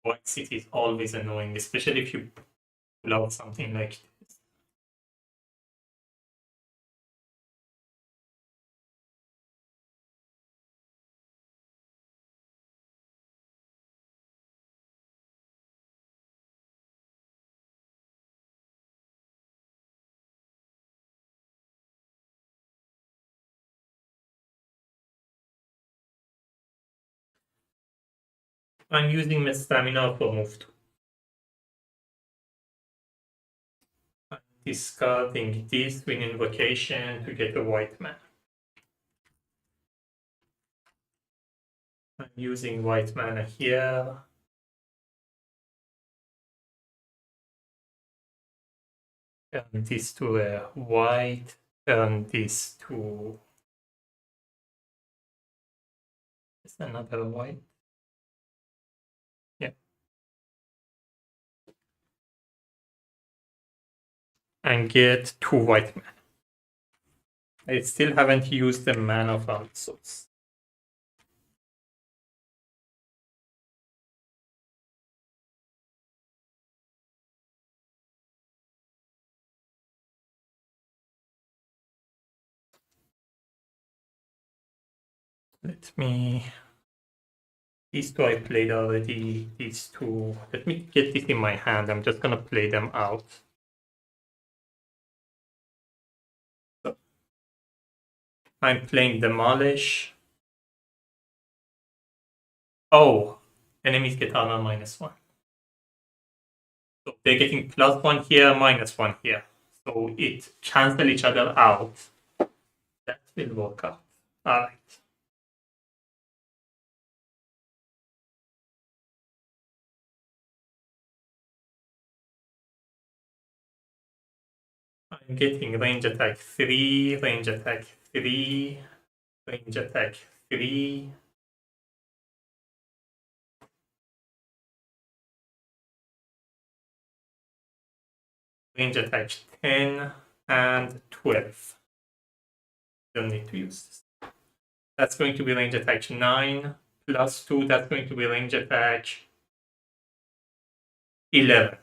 white city is always annoying, especially if you pull out something like this. I'm using my stamina for move 2. I'm discarding this with invocation to get a white man. I'm using white mana here. Turn this to a white. Turn this to. Is another white? Yeah. And get 2 white mana. I still haven't used the mana of outsource. Let me. These two I played already. These two. Let me get this in my hand. I'm just gonna play them out. So, I'm playing Demolish. Oh, enemies get armor -1. So they're getting +1 here, -1 here. So it cancel each other out. That will work out. Alright. I'm getting range attack 3, range attack 3, range attack 3. Range attack 10 and 12. Don't need to use this. That's going to be range attack 9 plus 2. That's going to be range attack 11.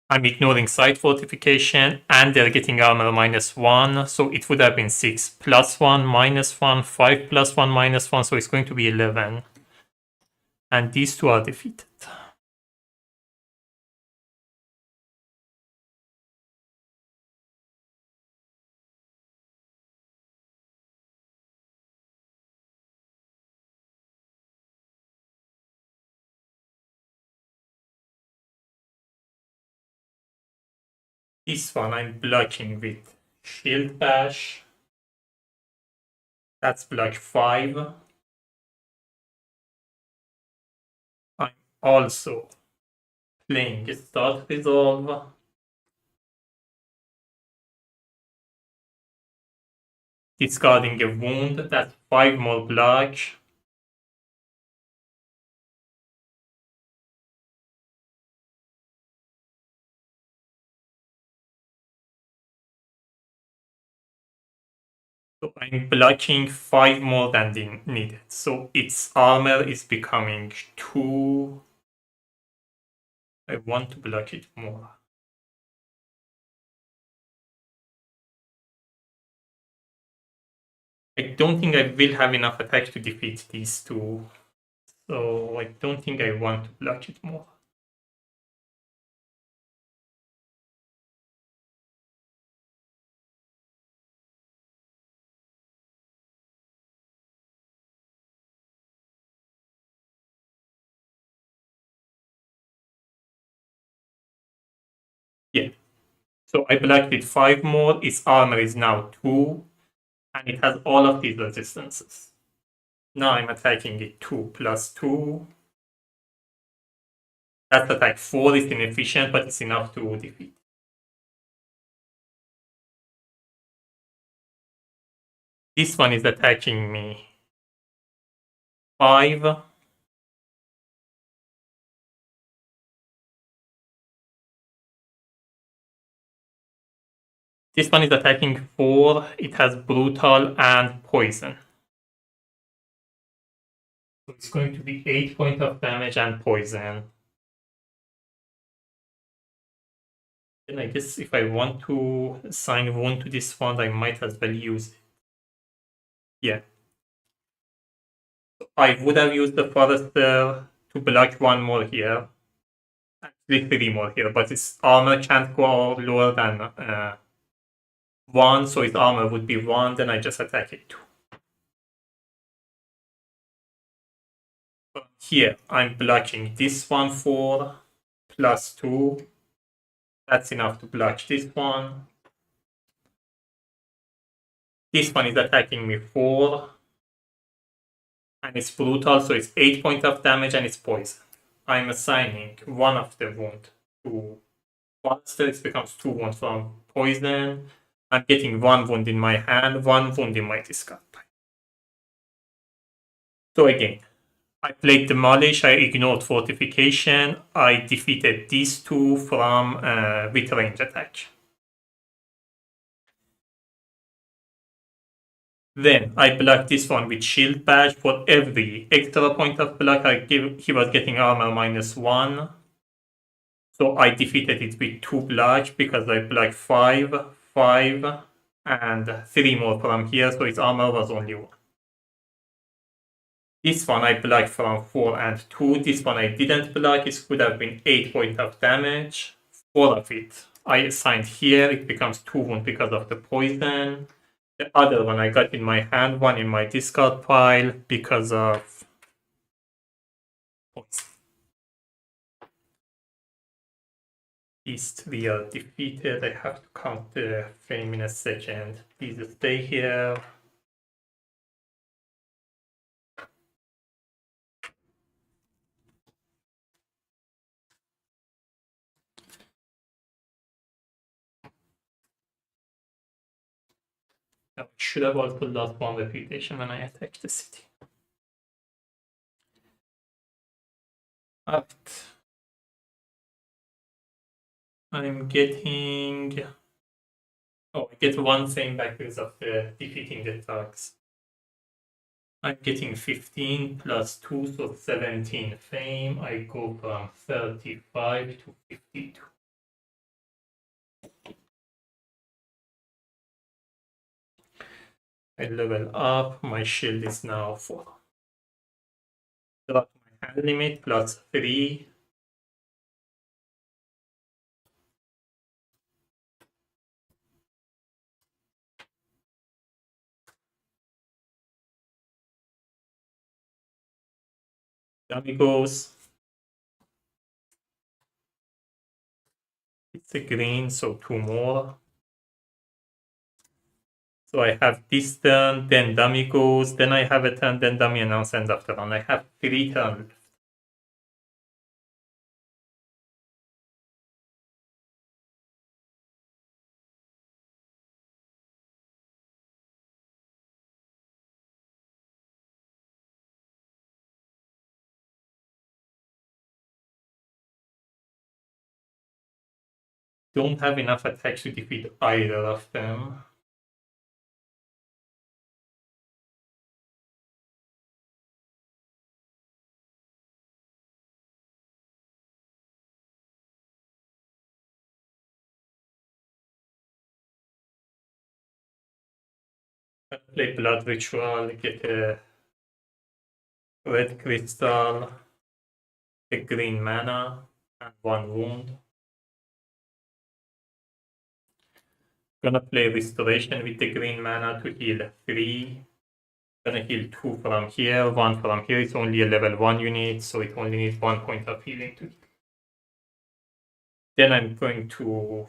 I'm ignoring side fortification and they're getting armor -1. So it would have been 6 plus 1 -1, 5 plus 1 -1. So it's going to be 11. And these two are defeated. This one I'm blocking with Shield Bash. That's block 5. I'm also playing Start Resolve. Discarding a wound, that's 5 more block. So I'm blocking 5 more than needed. So its armor is becoming 2. I want to block it more. I don't think I will have enough attack to defeat these two. So I don't think I want to block it more. Yeah. So I blocked it 5 more. Its armor is now 2. And it has all of these resistances. Now I'm attacking it 2 plus 2. That attack 4 is inefficient, but it's enough to defeat. This one is attacking me 5. This one is attacking 4. It has brutal and poison. So it's going to be 8 points of damage and poison. Then I guess if I want to assign wound to this one, I might as well use it. Yeah. So I would have used the Forester to block 1 more here. Actually 3 more here, but its armor can't go lower than 1, so its armor would be 1, then I just attack it 2. Here, I'm blocking this one 4 plus 2. That's enough to block this one. This one is attacking me 4. And it's brutal, so it's 8 points of damage and it's poison. I'm assigning 1 of the wound to Monster. It becomes 2 wounds from poison. I'm getting 1 wound in my hand, 1 wound in my discard pile. So again, I played Demolish, I ignored Fortification, I defeated these 2 from with range attack. Then I blocked this one with Shield Badge. For every extra point of block he was getting armor -1. So I defeated it with 2 blocks because I blocked 5, 5, and 3 more from here, so its armor was only 1. This one I blocked from 4 and 2. This one I didn't block. It could have been 8 points of damage. 4 of it I assigned here. It becomes 2 wounds because of the poison. The other one I got in my hand, 1 in my discard pile because of poison. These 3 are defeated. I have to count the frame in a second. Please stay here. I should have also lost 1 reputation when I attacked the city. Alright. I'm getting... Oh, I get 1 fame back because of defeating the thugs. I'm getting 15 plus 2, so 17 fame. I go from 35 to 52. I level up. My shield is now 4. Drop my hand limit plus 3. Amigos. It's a green, so 2 more. So I have this turn, then dummy goes, then I have a turn, then dummy announce end of turn. I have 3 turns. Don't have enough attacks to defeat either of them. I play Blood Ritual, get a red crystal, a green mana, and 1 wound. Gonna play Restoration with the green mana to heal 3. Gonna heal 2 from here, 1 from here. It's only a level 1 unit, so it only needs 1 point of healing to heal. Then I'm going to...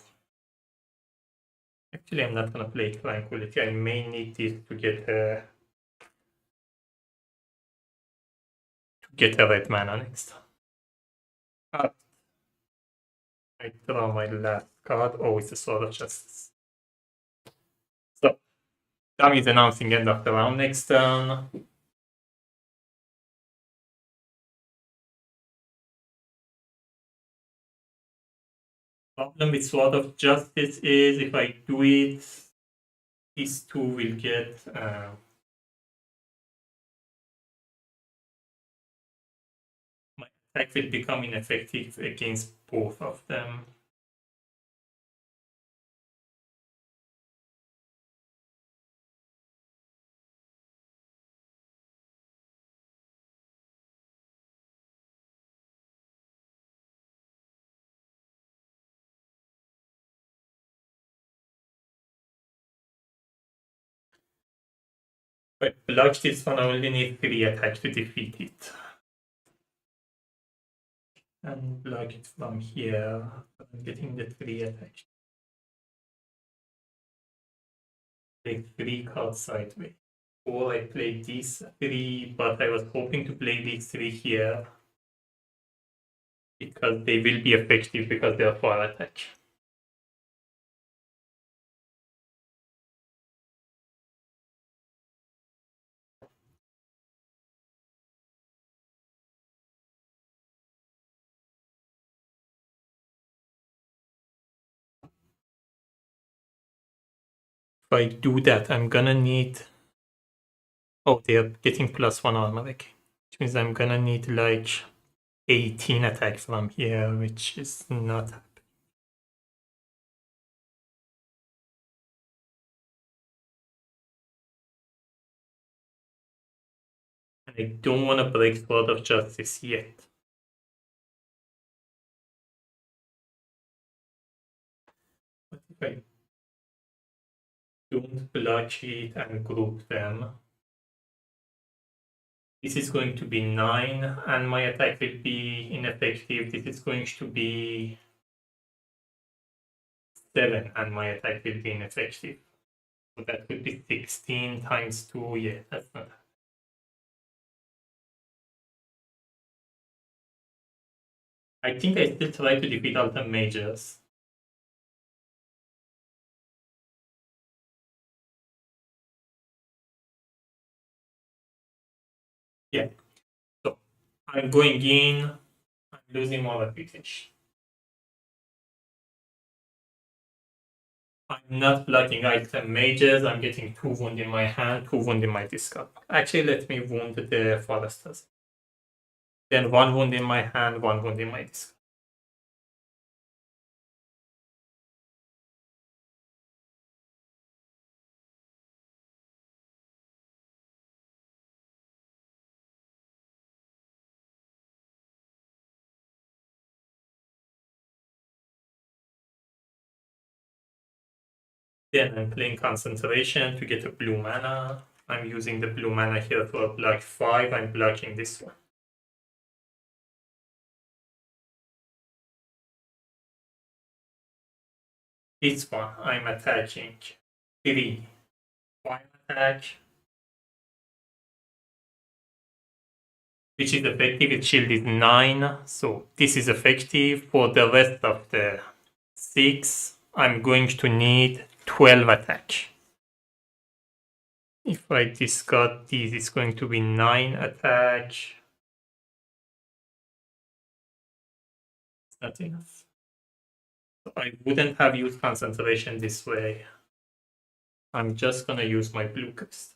Actually, I'm not gonna play Tranquility. I may need this to get a red mana next. I draw my last card. Oh, it's a Sword of Justice. So, Dummy is announcing end of the round next turn. Problem with Sword of Justice is if I do it, these two will get my attack will become ineffective against both of them. If I block this one, I only need 3 attacks to defeat it. And block it from here. I'm getting the 3 attacks. Play 3 cards sideways. Or I play these 3, but I was hoping to play these 3 here. Because they will be effective because they are 4 attacks. If I do that, I'm gonna need... Oh, they're getting +1 armor, okay. Which means I'm gonna need like 18 attacks from here, which is not happening. And I don't want to break Sword of Justice yet. But if I don't block it and group them, this is going to be 9, and my attack will be ineffective. This is going to be 7, and my attack will be ineffective. So that would be 16 times 2. Yeah, that's not. I think I still try to defeat all the mages. Yeah. So I'm going in. I'm losing more reputation. I'm not blocking item mages. I'm getting 2 wound in my hand, 2 wound in my discard. Actually, let me wound the foresters. Then 1 wound in my hand, 1 wound in my discard. Then I'm playing concentration to get a blue mana. I'm using the blue mana here for block 5. I'm blocking this one. This one, I'm attacking 3. 5 attack, which is effective. Its shield is 9, so this is effective. For the rest of the 6, I'm going to need 12 attack. If I discard these, it's going to be 9 attack. It's not enough. So I wouldn't have used concentration this way. I'm just gonna use my blue crystal.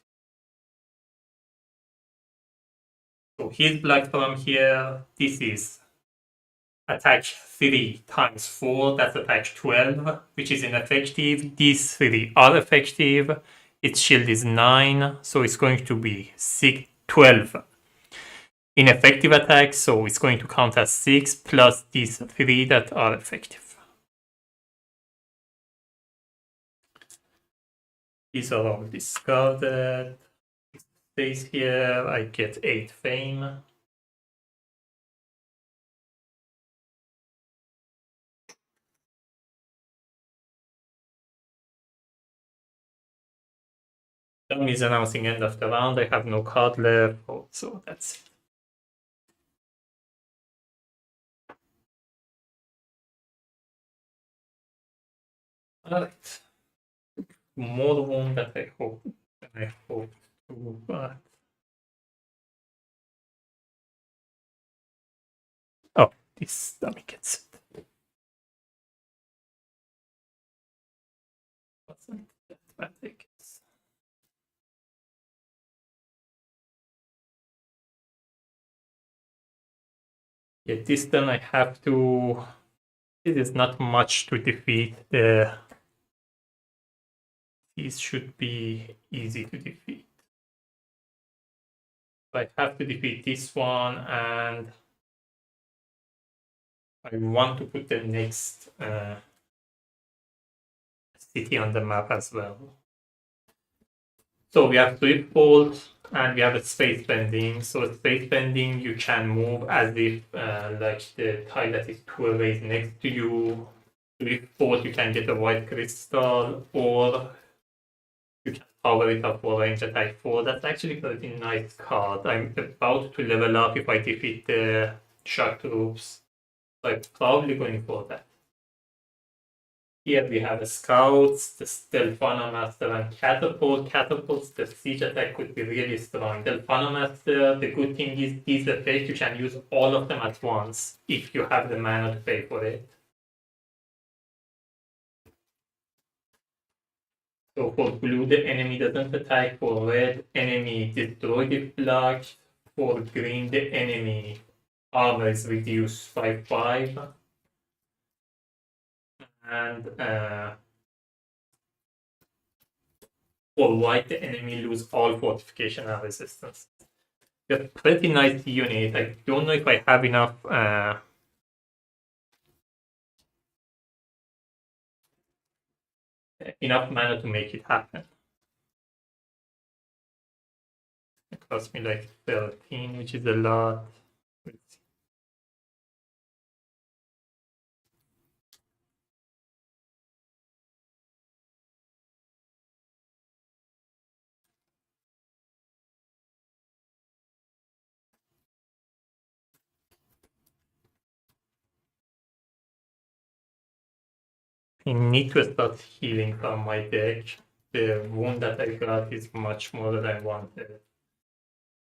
So here's black from here. This is attack 3 times 4, that's attack 12, which is ineffective. These 3 are effective. Its shield is 9, so it's going to be 12 ineffective attacks, so it's going to count as 6 plus these 3 that are effective. These are all discarded. It stays here. I get 8 fame. Dom is announcing end of the round. I have no card left, so that's it. Alright. More wound that I hope to, but oh, this dummy gets it. Wasn't that bad, I guess. Yeah, this turn I have to. It is not much to defeat. These should be easy to defeat. I have to defeat this one, and I want to put the next city on the map as well. So we have Swift Bolt and we have a space bending. So space bending, you can move as if like the tile that is 2 away is next to you. Swift Bolt, you can get a white crystal, or you can power it up for range attack 4. That's actually a pretty nice card. I'm about to level up if I defeat the shark troops. So I'm probably going for that. Here we have the Scouts, the Delphana Master, and Catapult. Catapults, the siege attack could be really strong. Delphana Master, the good thing is these effects, you can use all of them at once if you have the mana to pay for it. So for blue, the enemy doesn't attack. For red, enemy destroyed if blocked. For green, the enemy armor is reduced by 5. And for white, the enemy lose all fortification and resistance. It's a pretty nice unit. I don't know if I have enough mana to make it happen. It cost me like 13, which is a lot. I need to start healing from my deck. The wound that I got is much more than I wanted.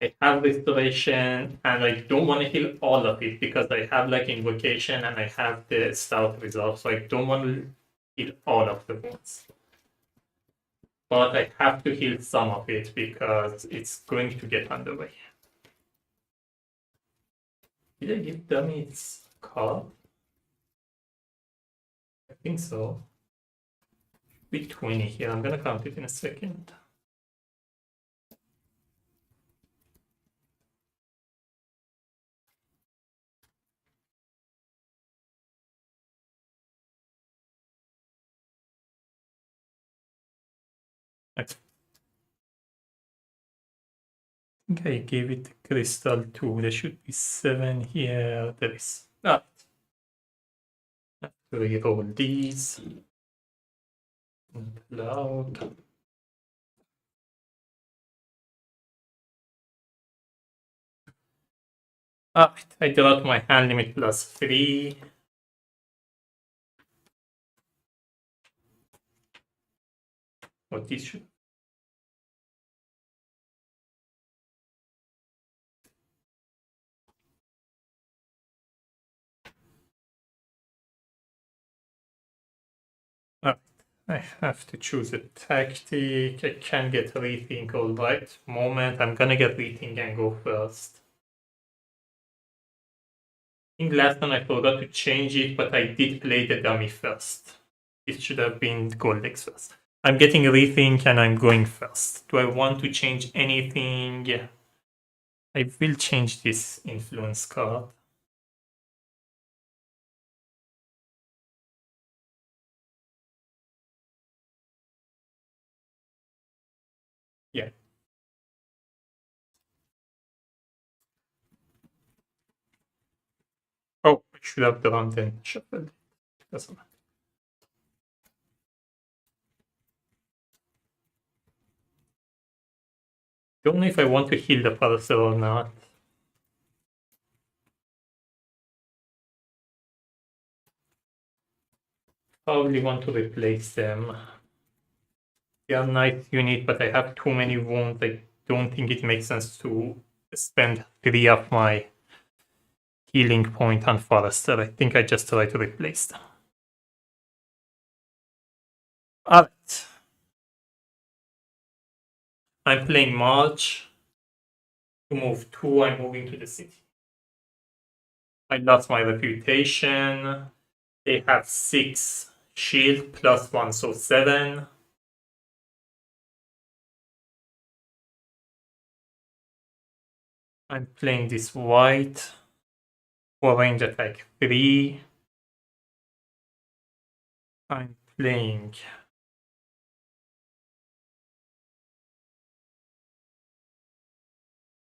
I have restoration, and I don't want to heal all of it because I have like invocation and I have the stout resolve, so I don't want to heal all of the wounds. But I have to heal some of it because it's going to get underway. Did I give dummy its card? I think so. Be 20 here. I'm gonna count it in a second. I think I gave it crystal 2. There should be 7 here. There is. Ah. I have to reroll these. Loud. Alright, I draw out my hand limit +3. What this should. I have to choose a tactic. I can get rethink all right. Moment, I'm gonna get rethink and go first. I think last time I forgot to change it, but I did play the dummy first. It should have been Goldex first. I'm getting a rethink and I'm going first. Do I want to change anything? I will change this influence card. Yeah. Oh, I should have drawn then shuffled. Doesn't matter. Don't know if I want to heal the parcel or not. Probably want to replace them. They are nice unit, but I have too many wounds. I don't think it makes sense to spend 3 of my healing point on Forester. I think I just try to replace them. Alright. I'm playing March. To move 2, I'm moving to the city. I lost my reputation. They have 6 shield plus 1, so 7. I'm playing this white. For range attack 3. I'm playing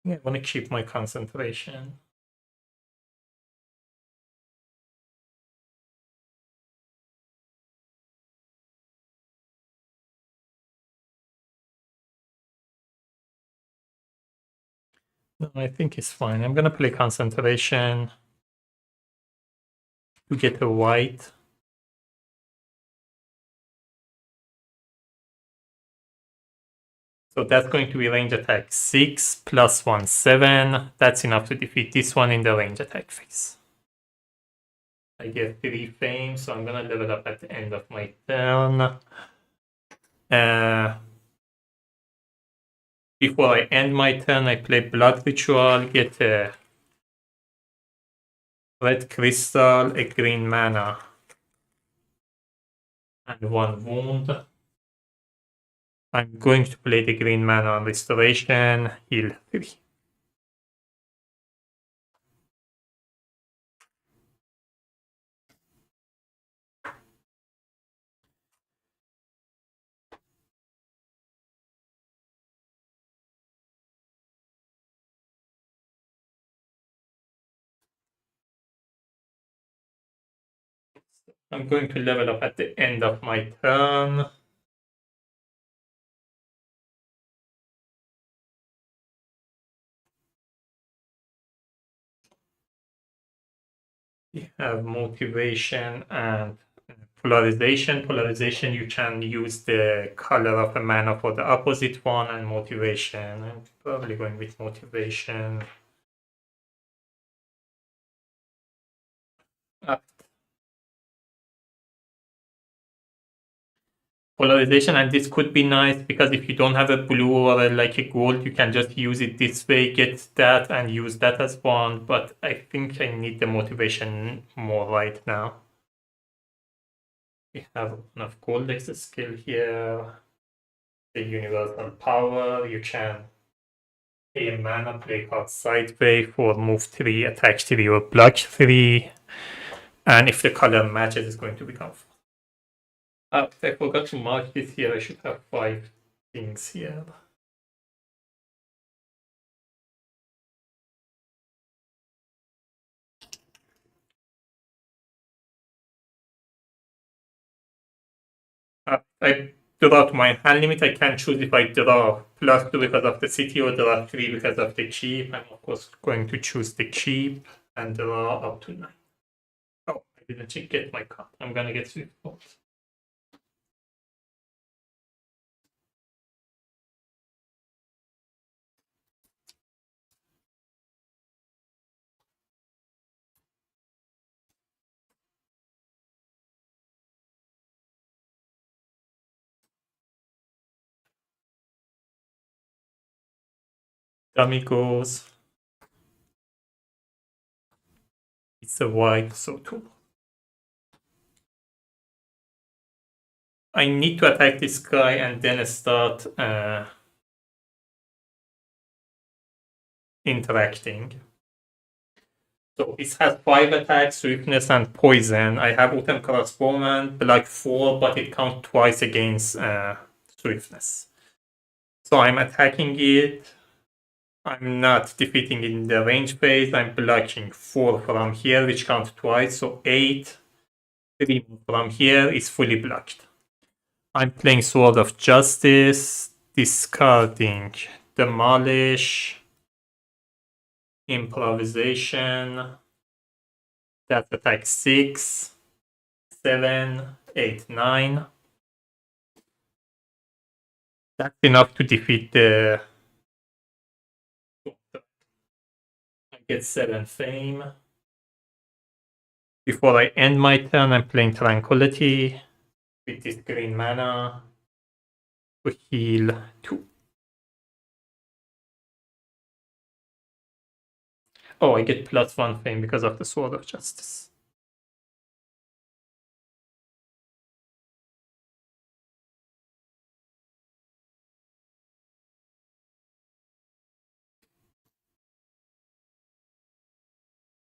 I want to keep my concentration. No, I think it's fine. I'm gonna play concentration to get a white. So that's going to be range attack 6 plus 1, 7. That's enough to defeat this one in the range attack phase. I get 3 fame, so I'm gonna level up at the end of my turn. Before I end my turn, I play Blood Ritual, get a red crystal, a green mana, and 1 wound. I'm going to play the green mana on restoration, heal 3. I'm going to level up at the end of my turn. We have motivation and polarization. Polarization, you can use the color of a mana for the opposite one, and motivation. I'm probably going with motivation. Polarization, and this could be nice because if you don't have a blue or like a gold, you can just use it this way, get that, and use that as one. But I think I need the motivation more right now. We have enough gold X skill here. The universal power, you can pay a mana, play card sideways for move 3, attack 3, or block 3. And if the color matches, it's going to become 4. I forgot to mark this here. I should have 5 things here. I draw to my hand limit. I can choose if I draw +2 because of the city or draw 3 because of the cheap. I'm of course going to choose the cheap and draw up to 9. Oh, I didn't get my card. I'm gonna get 3 points. Dummy goes. It's a white, so 2. I need to attack this guy and then start interacting. So it has 5 attacks, swiftness, and poison. I have Autumn Crossbowman, block 4, but it counts twice against swiftness. So I'm attacking it. I'm not defeating it in the range phase. I'm blocking 4 from here, which counts twice. So 8, 3 from here is fully blocked. I'm playing Sword of Justice, discarding Demolish, Improvisation. That attack 6, 7, 8, 9. That's enough to defeat the. I get 7 fame. Before I end my turn, I'm playing Tranquility with this green mana to heal 2. Oh, I get +1 fame because of the Sword of Justice.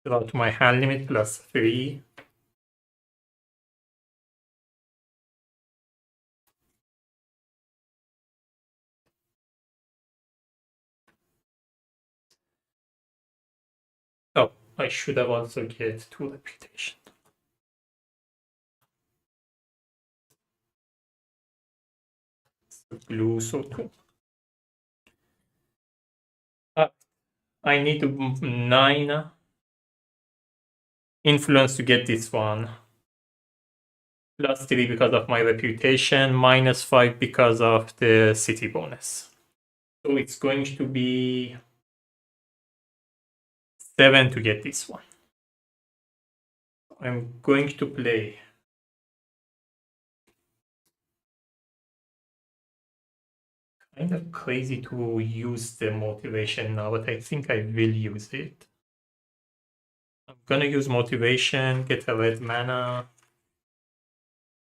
Draw to my hand limit +3. Oh, I should have also get 2 reputation. Blue, so 2. I need 9 influence to get this one. +3 because of my reputation, -5 because of the city bonus. So it's going to be 7 to get this one. I'm going to play. Kind of crazy to use the motivation now, but I think I will use it. I'm gonna use motivation, get a red mana,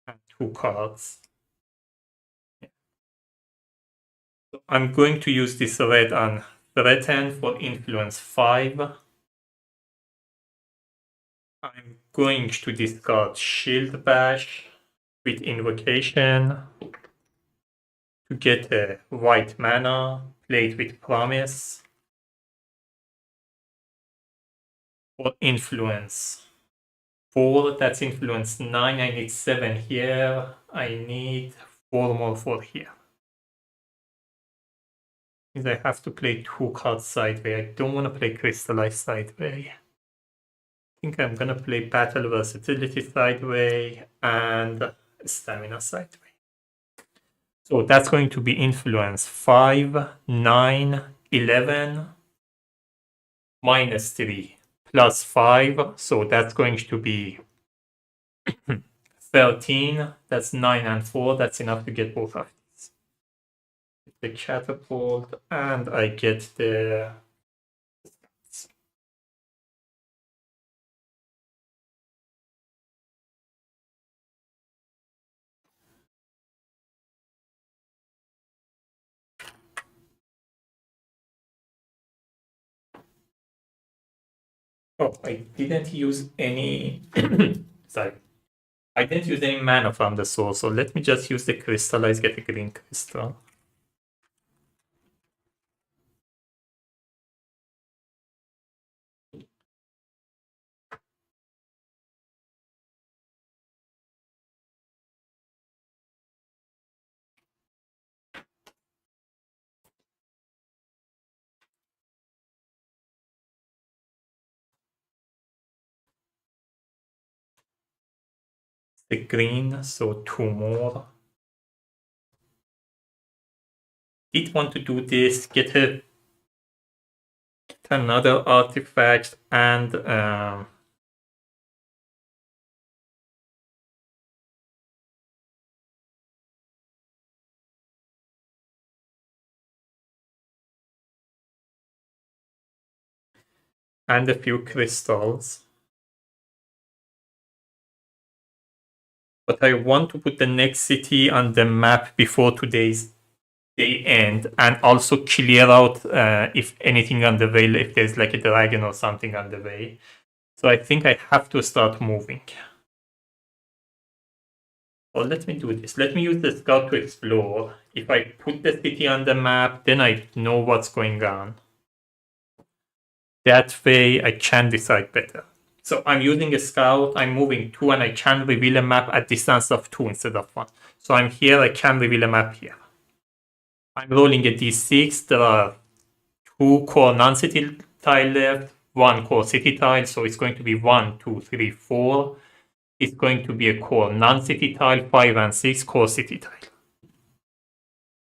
and 2 cards. So I'm going to use this red on threaten for influence 5. I'm going to discard Shield Bash with invocation to get a white mana, play it with promise. For influence 4, that's influence 9. I need 7 here. I need 4 more for here. Means I have to play 2 cards sideway. I don't want to play Crystallize sideway. I think I'm gonna play Battle Versatility sideway and Stamina sideway. So that's going to be influence 5, 9, 11, -3, +5. So that's going to be 13. That's 9 and 4. That's enough to get both of these. The catapult, and I get the. Oh, I didn't use any. Sorry. I didn't use any mana from the source, so let me just use the crystallize, get a green crystal. the green, so 2 more. Did want to do this, get another artifact and a few crystals. But I want to put the next city on the map before today's day end, and also clear out if anything on the way, if there's like a dragon or something on the way. So I think I have to start moving. Or let me do this. Let me use the scout to explore. If I put the city on the map, then I know what's going on. That way I can decide better. So I'm using a scout, I'm moving 2, and I can reveal a map at distance of 2 instead of 1. So I'm here, I can reveal a map here. I'm rolling a d6, there are 2 core non-city tile left, 1 core city tile, so it's going to be 1, 2, 3, 4. It's going to be a core non-city tile, 5 and 6 core city tile.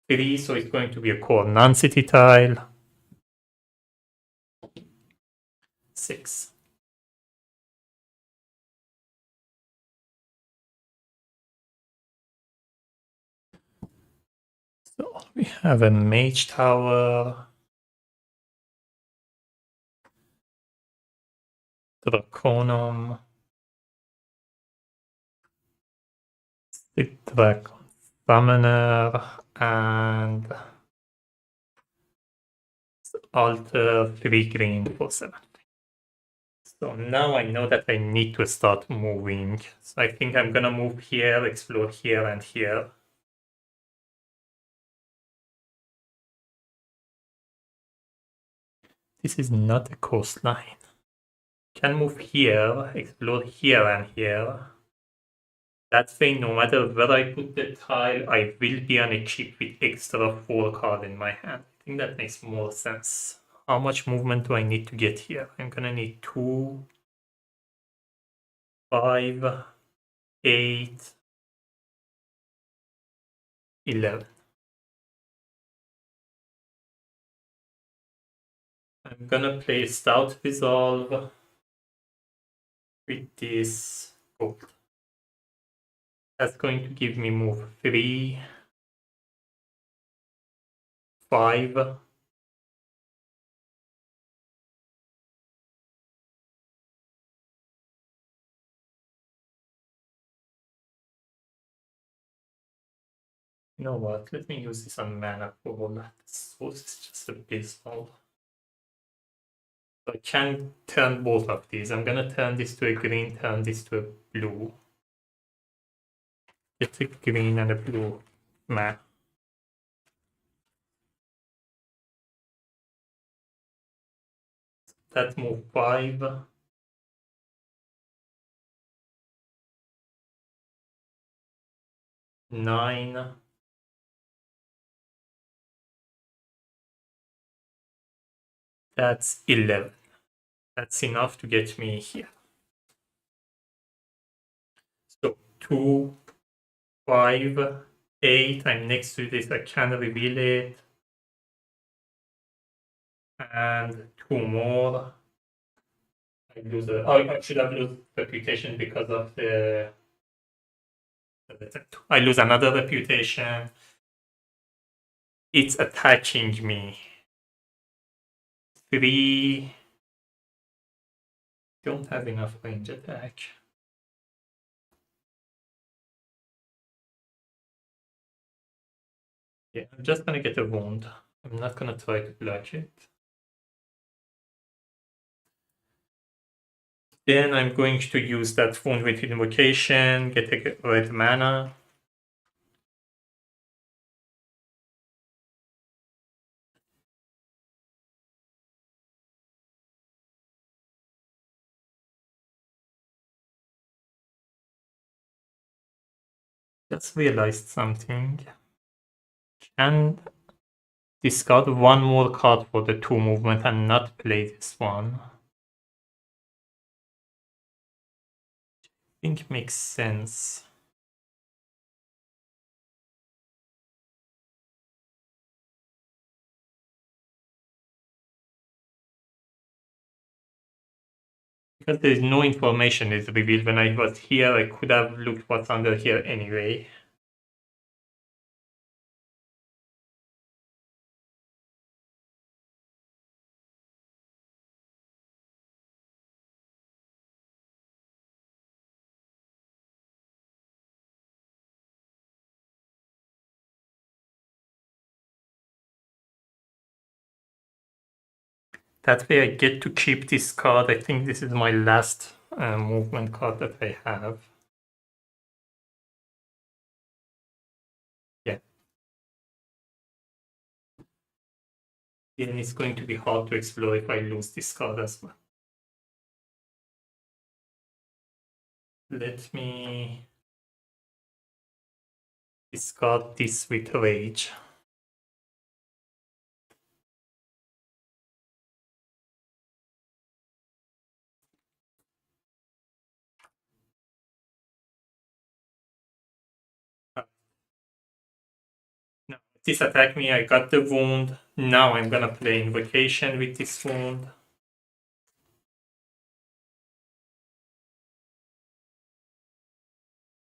3, so it's going to be a core non-city tile. 6. So we have a mage tower, Draconum, Dragon Summoner, and Alter 3 green for 7. So now I know that I need to start moving. So I think I'm gonna move here, explore here and here. This is not a coastline. Can move here, explore here and here. That way, no matter where I put the tile, I will be on a chip with extra 4 cards in my hand. I think that makes more sense. How much movement do I need to get here? I'm gonna need 2, 5, 8, 11. I'm gonna play Stout Resolve with this gold. That's going to give me move 3, 5, you know what? Let me use this on mana for all that. So it's just abysmal. So I can turn both of these. I'm gonna turn this to a green, turn this to a blue. Get a green and a blue mana. That move 5. 9. That's 11. That's enough to get me here. So 2, 5, 8. I'm next to this. I can reveal it. And 2 more. I should have lost reputation because of the. I lose another reputation. It's attacking me. 3. Don't have enough range attack. Yeah, I'm just gonna get a wound. I'm not gonna try to block it. Then I'm going to use that wound with invocation, get a red mana. Just realized something. Can discard 1 more card for the 2 movement and not play this one. think makes sense. Because there's no information is revealed when I was here, I could have looked what's under here anyway. That way I get to keep this card. I think this is my last movement card that I have. Yeah. Then it's going to be hard to explore if I lose this card as well. Let me discard this with Rage. No, this attacked me, I got the wound. Now I'm gonna play Invocation with this wound.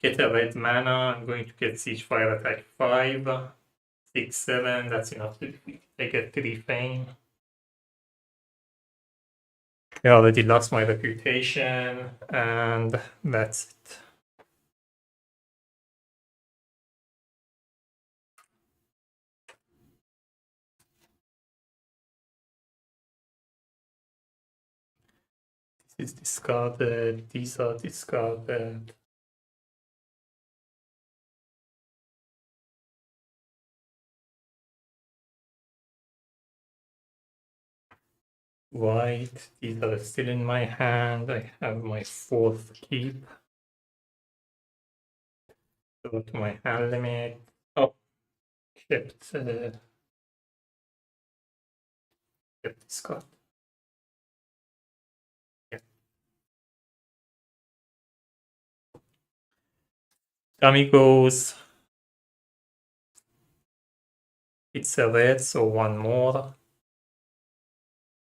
Get a red mana, I'm going to get Siege Fire attack 5, 6, 7, that's enough to defeat. I get 3 fame. I already lost my reputation, and that's it. This is discarded, these are discarded. White, these are still in my hand. I have my 4th keep. Go to my hand limit. Oh, kept discard. Yeah. Dummy goes. It's a red, so one more.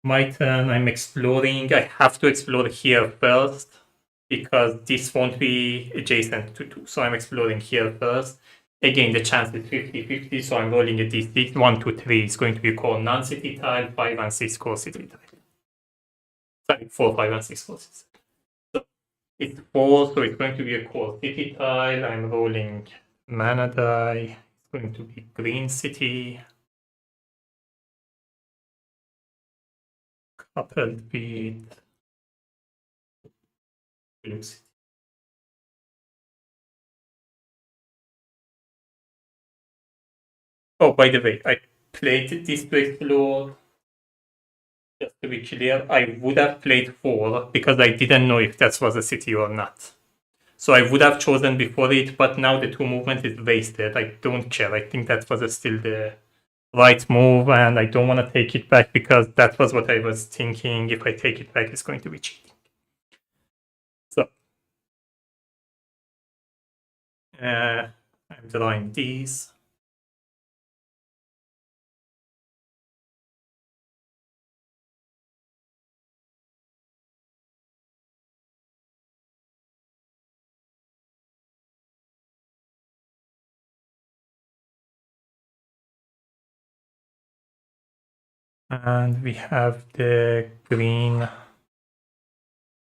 My turn, I'm exploring. I have to explore here first because this won't be adjacent to 2. So I'm exploring here first. Again, the chance is 50-50, so I'm rolling a d6. 1, 2, 3 is going to be core non-city tile, 5 and 6 core city tile. Sorry, 4, 5 and 6 core city. So it's 4, so it's going to be a core city tile. I'm rolling mana die. It's going to be green city. Coupled with blue city. Oh, by the way, I played this to explore. Just to be clear, I would have played 4 because I didn't know if that was a city or not. So I would have chosen before it, but now the 2 movement is wasted. I don't care. I think that was still the right move, and I don't want to take it back because that was what I was thinking. If I take it back, it's going to be cheating. So I'm drawing these. And we have the green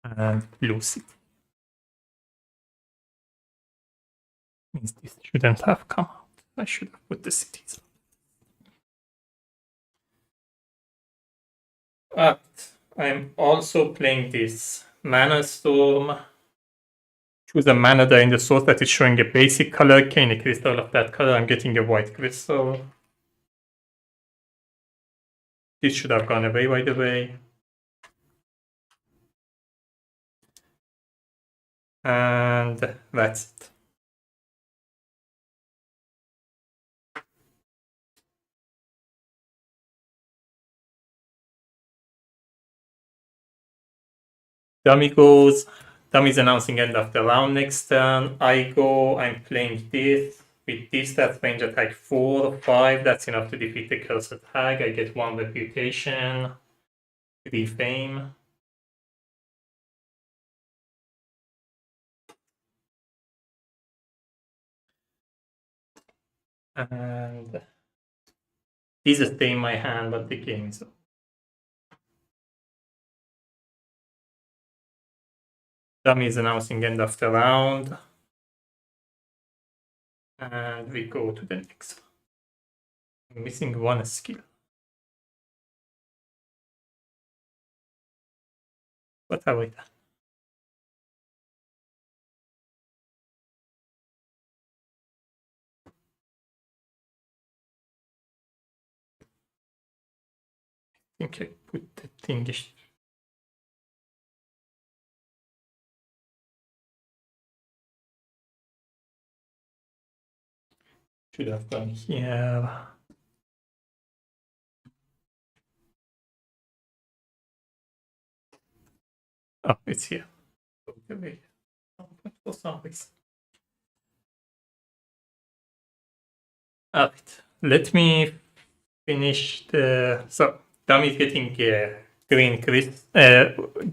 and blue city. Means this shouldn't have come out. I should have put the cities. But I'm also playing this Mana Storm. Choose a mana die in the source that is showing a basic color, gain a crystal of that color. I'm getting a white crystal. This should have gone away, by the way. And that's it. Dummy goes. Dummy is announcing end of the round next turn. I go, I'm playing this. With this, that's range attack 4 or 5. That's enough to defeat the cursed tag. I get 1 reputation, 3 fame. And these stay in my hand, but the game is over. Dummy is announcing end of the round. And we go to the next one. I'm missing 1 skill. What have I done? I think I put the thingish. Should have gone here. Oh, it's here. Okay. For some reason. Alright, let me finish the. So, Dummy is getting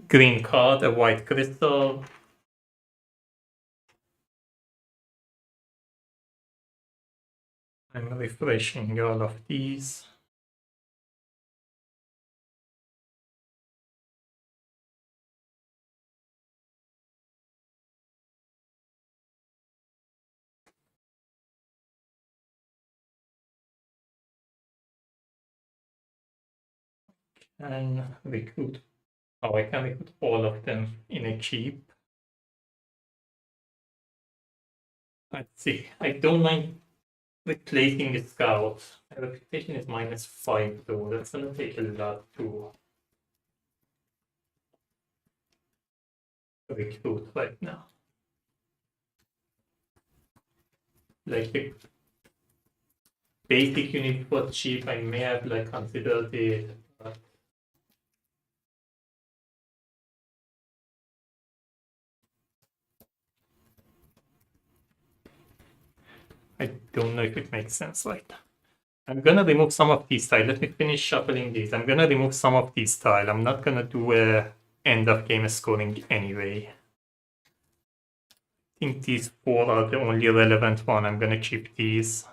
green card, a white crystal. I'm refreshing all of these. And recruit. Oh, I can recruit all of them in a keep. Let's see. I don't mind replacing the scout. My reputation is -5 though. That's gonna take a lot to recruit right now. Like the basic unit for cheap, I may have like considered it, but I don't know if it makes sense right now. I'm gonna remove some of these tiles. Let me finish shuffling these. I'm gonna remove some of these tiles. I'm not gonna do a end of game scoring anyway. I think these 4 are the only relevant one. I'm gonna keep these.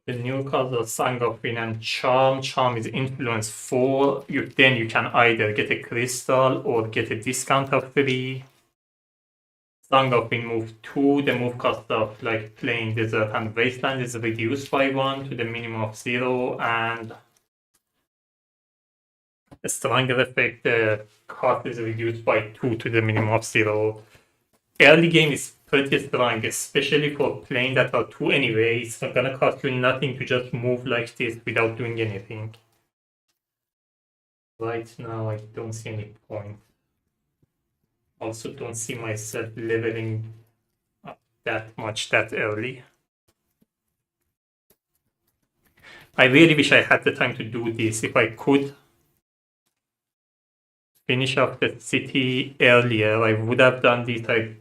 The new cards are Song of Wind and Charm. Charm is influence 4. Then you can either get a crystal or get a discount of 3. Song of Wind move 2. The move cost of like Plain, Desert, and Wasteland is reduced by 1 to the minimum of 0. And a stronger effect, the cost is reduced by 2 to the minimum of 0. Early game is pretty strong, especially for playing that are 2 anyway. It's not gonna cost you nothing to just move like this without doing anything. Right now, I don't see any point. Also, don't see myself leveling up that much that early. I really wish I had the time to do this. If I could finish off the city earlier, I would have done this.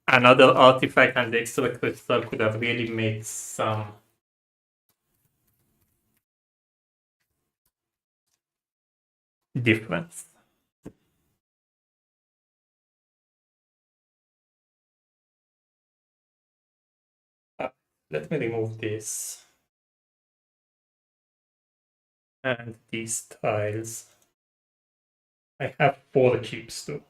Another artifact and the extra crystal could have really made some difference. Let me remove this and these tiles. I have 4 keeps too.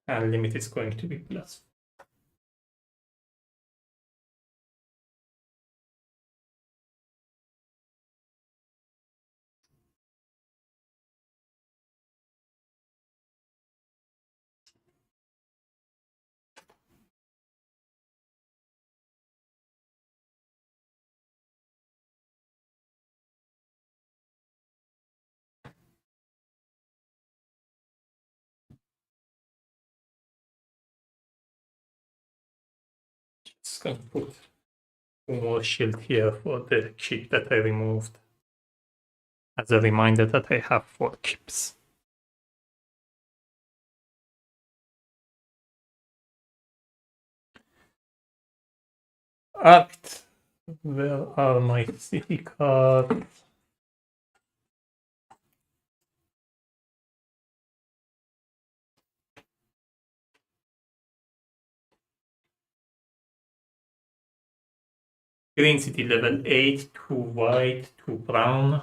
And limit is going to be plus Just gonna put one more shield here for the chip that I removed, as a reminder that I have 4 chips. Alright, where are my city cards? Green city level 8, 2 white, 2 brown.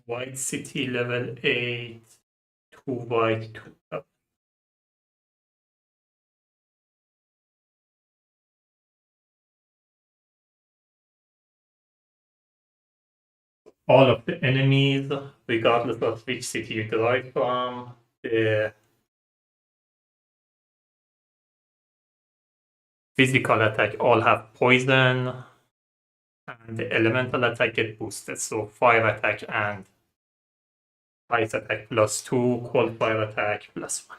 White city level 8, 2 white, 2 brown. All of the enemies, regardless of which city you derive from, the physical attack all have poison, and the elemental attack get boosted. So fire attack and ice attack +2, cold fire attack +1.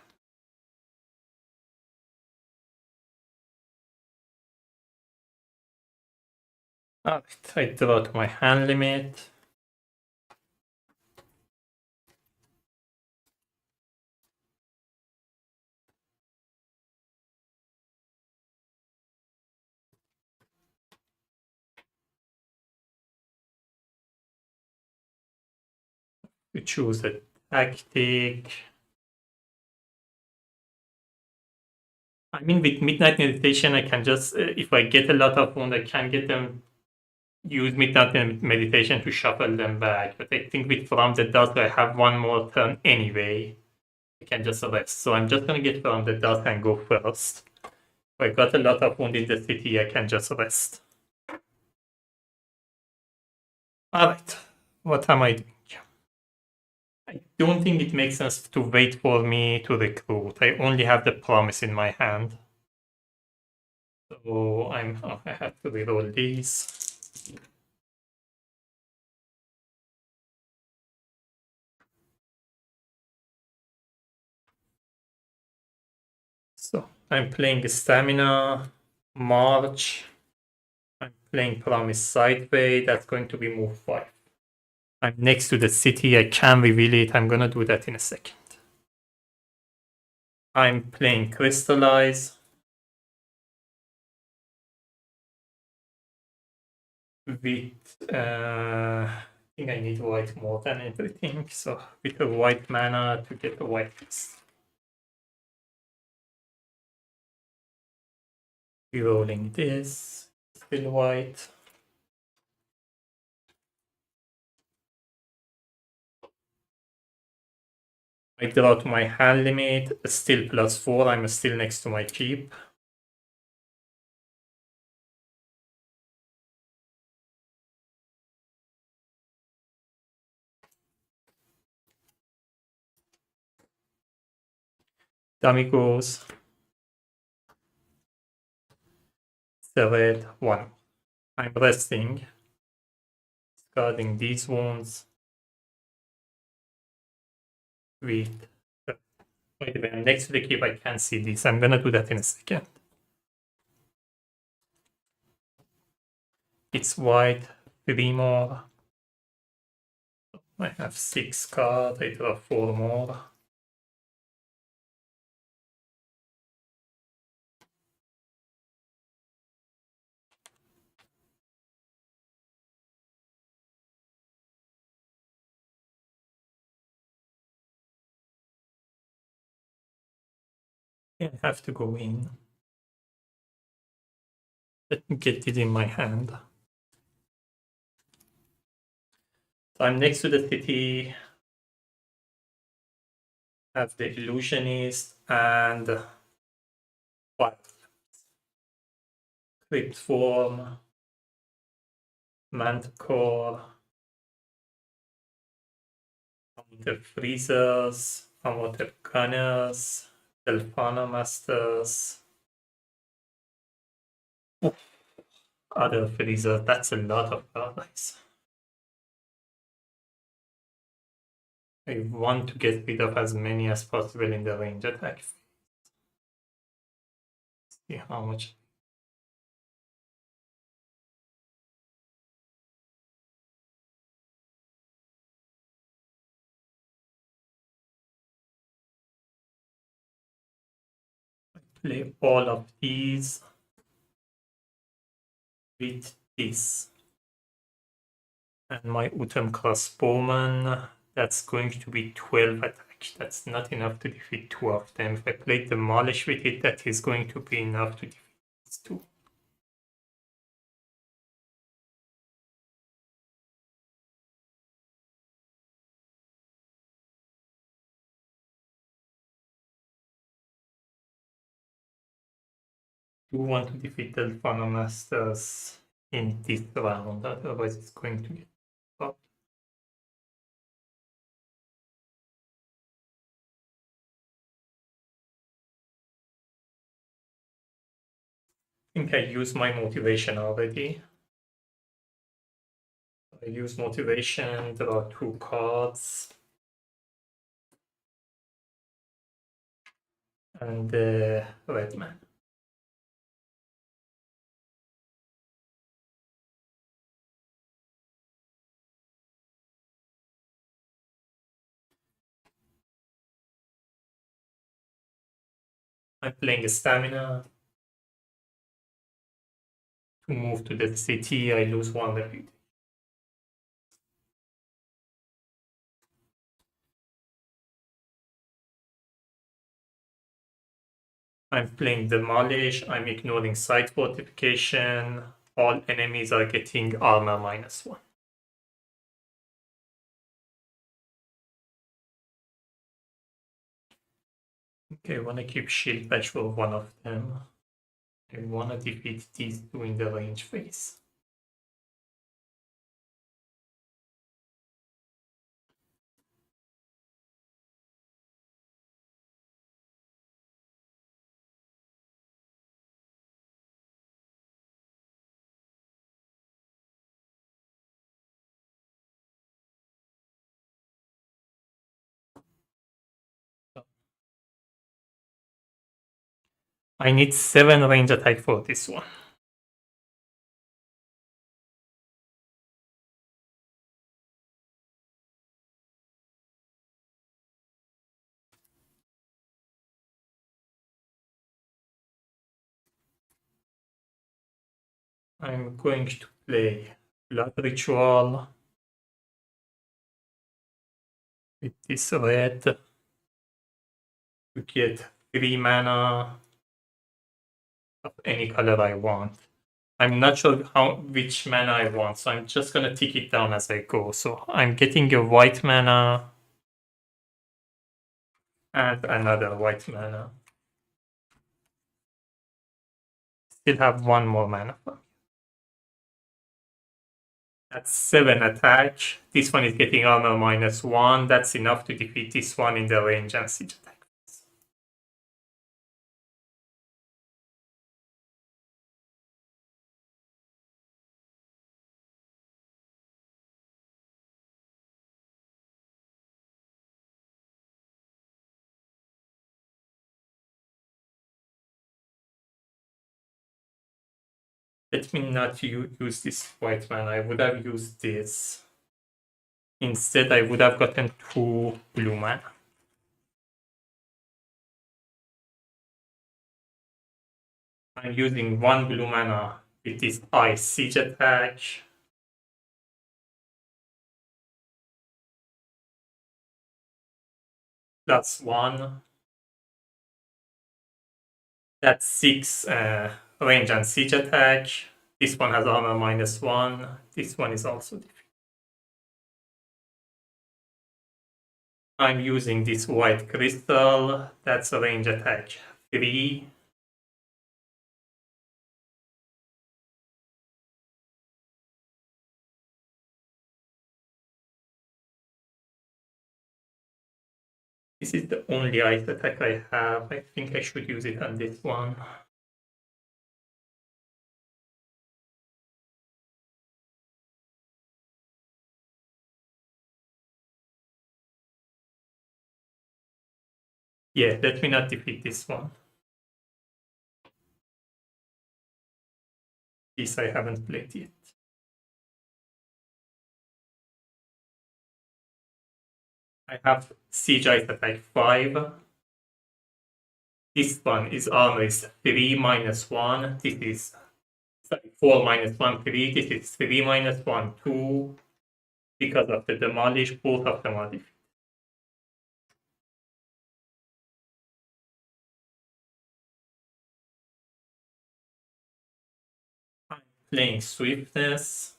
Alright, I draw to my hand limit. We choose a tactic. I mean, with Midnight Meditation, I can just, if I get a lot of wounds, I can get them, use Midnight Meditation to shuffle them back. But I think with From the Dusk, I have one more turn anyway. I can just rest. So I'm just going to get From the Dusk and go first. If I got a lot of wound in the city, I can just rest. Alright, what am I doing? I don't think it makes sense to wait for me to recruit. I only have the promise in my hand. So I have to reroll these. So I'm playing Stamina, March. I'm playing Promise Sideway. That's going to be move 5. I'm next to the city. I can reveal it. I'm gonna do that in a second. I'm playing Crystallize. With I think I need white more than everything. So with a white mana to get a white crystal. Rerolling this. Still white. I draw to my hand limit, still +4, I'm still next to my keep. Dummy goes. The red 1. I'm resting. Discarding these wounds. With. Wait a minute, I'm next to the keep, I can't see this. I'm gonna do that in a second. It's white, 3 more. I have 6 cards, I draw 4 more. I have to go in. Let me get it in my hand. So I'm next to the city. Have the Illusionist and Fire. Crypt Form. Manticore. The Freezers. Water Gunners. Delphana Masters. Other freezer. That's a lot of cards. I want to get rid of as many as possible in the range attack. See how much. Play all of these with this. And my Utem Crossbowman, that's going to be 12 attack. That's not enough to defeat 2 of them. If I play Demolish with it, that is going to be enough to defeat these 2. Do want to defeat the Delphana Masters in this round, otherwise it's going to get up. I think I used my motivation already. I use motivation, there are 2 cards. And red man. I'm playing a stamina. To move to the city, I lose 1 reputation. I'm playing Demolish, I'm ignoring site fortification, all enemies are getting armor -1. Okay, I want to keep shield patch for 1 of them. I want to defeat these 2 in the range phase. I need 7 range attack for this one. I'm going to play Blood Ritual with this red to get 3 mana of any color I want. I'm not sure which mana I want, so I'm just gonna tick it down as I go. So I'm getting a white mana and another white mana. Still have 1 more mana. That's 7 attack. This one is getting armor -1. That's enough to defeat this one in the range and siege attack. Let me not use this white mana. I would have used this. Instead, I would have gotten 2 blue mana. I'm using 1 blue mana with this ice siege attack. That's 1. That's 6 range and siege attack. This one has armor -1. This one is also defeated. I'm using this white crystal. That's a range attack 3. This is the only ice attack I have. I think I should use it on this one. Yeah, let me not defeat this one. This I haven't played yet. I have Siege Ice Attack 5. This one is armor is 3 minus 1. This is 4 minus 1, 3. This is 3 minus 1, 2. Because of the demolish, both of them are defeated. I'm playing Swiftness.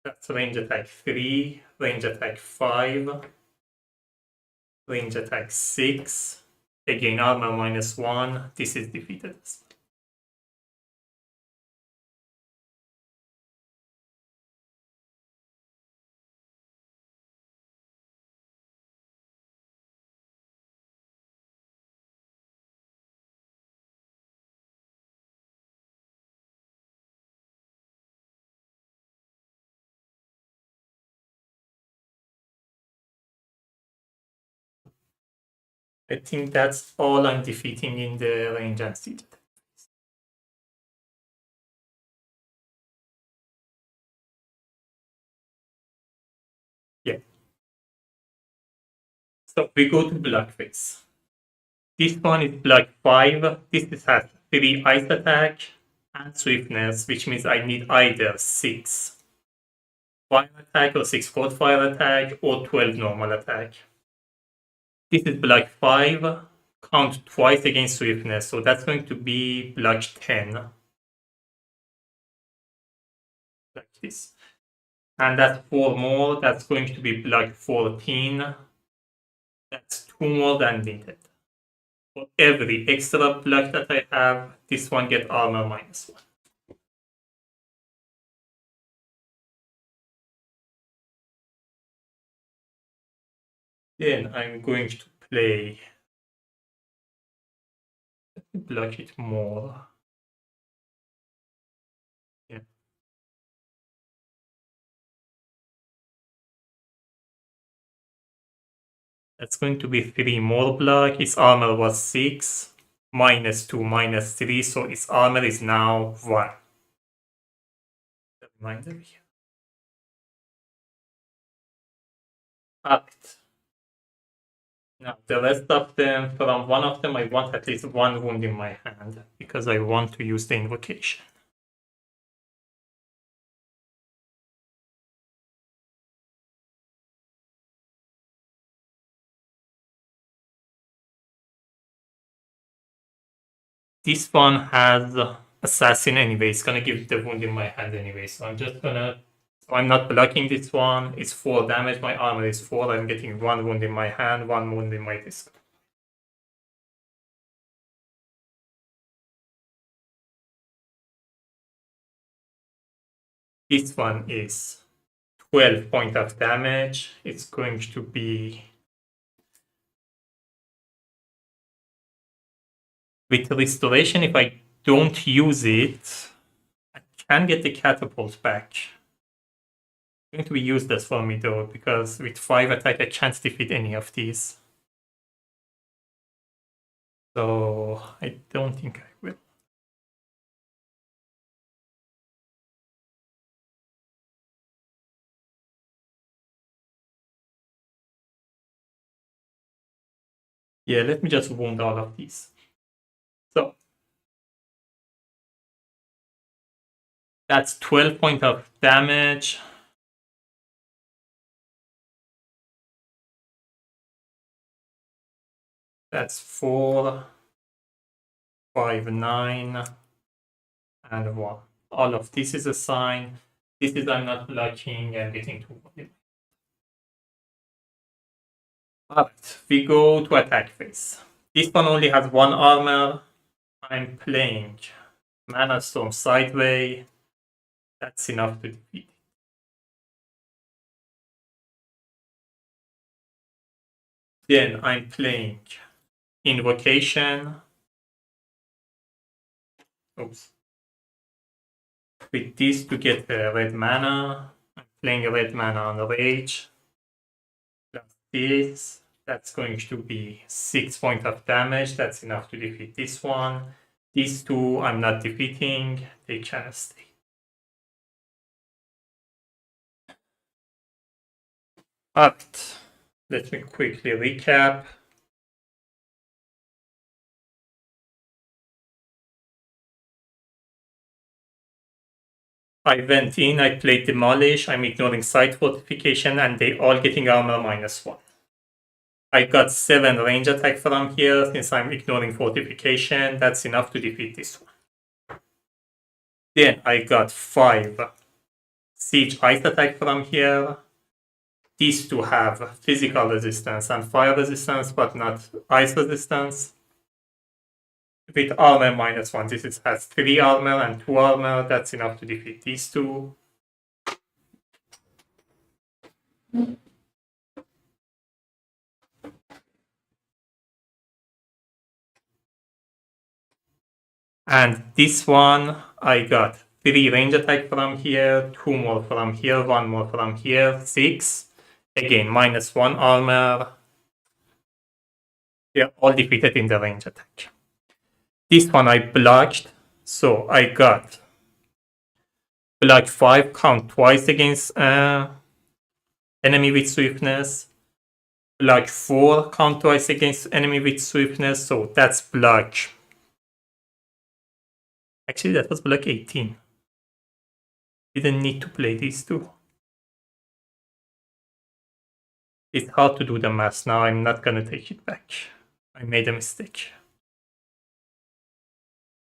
That's range attack 3, range attack 5, range attack 6. Again, armor minus 1. This is defeated. I think that's all I'm defeating in the range and siege. Yeah. So we go to Blackface. This one is Black 5. This has 3 ice attack and swiftness, which means I need either 6 fire attack or 6 cold fire attack or 12 normal attack. This is Black 5. Count twice against swiftness, so that's going to be Black 10. Like this. And that's 4 more. That's going to be Black 14. That's 2 more than needed. For every extra black that I have, this one get armor minus 1. Then I'm going to play block it more. Yeah. That's going to be 3 more block. Its armor was 6, minus 2, minus 3, so its armor is now 1. The reminder here. Act. Now, the rest of them, from one of them, I want at least 1 wound in my hand, because I want to use the invocation. This one has assassin anyway. It's gonna give the wound in my hand anyway. So I'm just gonna. So I'm not blocking this one. It's 4 damage. My armor is 4. I'm getting 1 wound in my hand, 1 wound in my disc. This one is 12 points of damage. It's going to be with restoration. If I don't use it, I can get the catapult back. It's going to be useless for me though, because with 5 attack I can't defeat any of these. So I don't think I will. Yeah, let me just wound all of these. So that's 12 points of damage. That's 4, 5, 9, and 1. All of this is a sign. This is I'm not blocking and getting 2 wounded. Alright, we go to attack phase. This one only has 1 armor. I'm playing Mana Storm Sideway. That's enough to defeat. It. Then I'm playing Invocation. Oops. With this to get red mana. I'm playing red mana on the Rage. Plus this. That's going to be 6 points of damage. That's enough to defeat this one. These two I'm not defeating. They can stay. Alright. Let me quickly recap. I went in, I played Demolish, I'm ignoring side fortification, and they all getting armor -1. I got 7 range attack from here, since I'm ignoring fortification, that's enough to defeat this one. Then I got 5 siege ice attack from here. These two have physical resistance and fire resistance, but not ice resistance. With armor -1, this has 3 armor and 2 armor, that's enough to defeat these two. And this one, I got 3 range attack from here, 2 more from here, 1 more from here, 6. Again, -1 armor. They're all defeated in the range attack. This one I blocked, so I got block 5, count twice against enemy with swiftness. Block 4, count twice against enemy with swiftness, so that's block. Actually, that was block 18. Didn't need to play these two. It's hard to do the math now, I'm not gonna take it back. I made a mistake.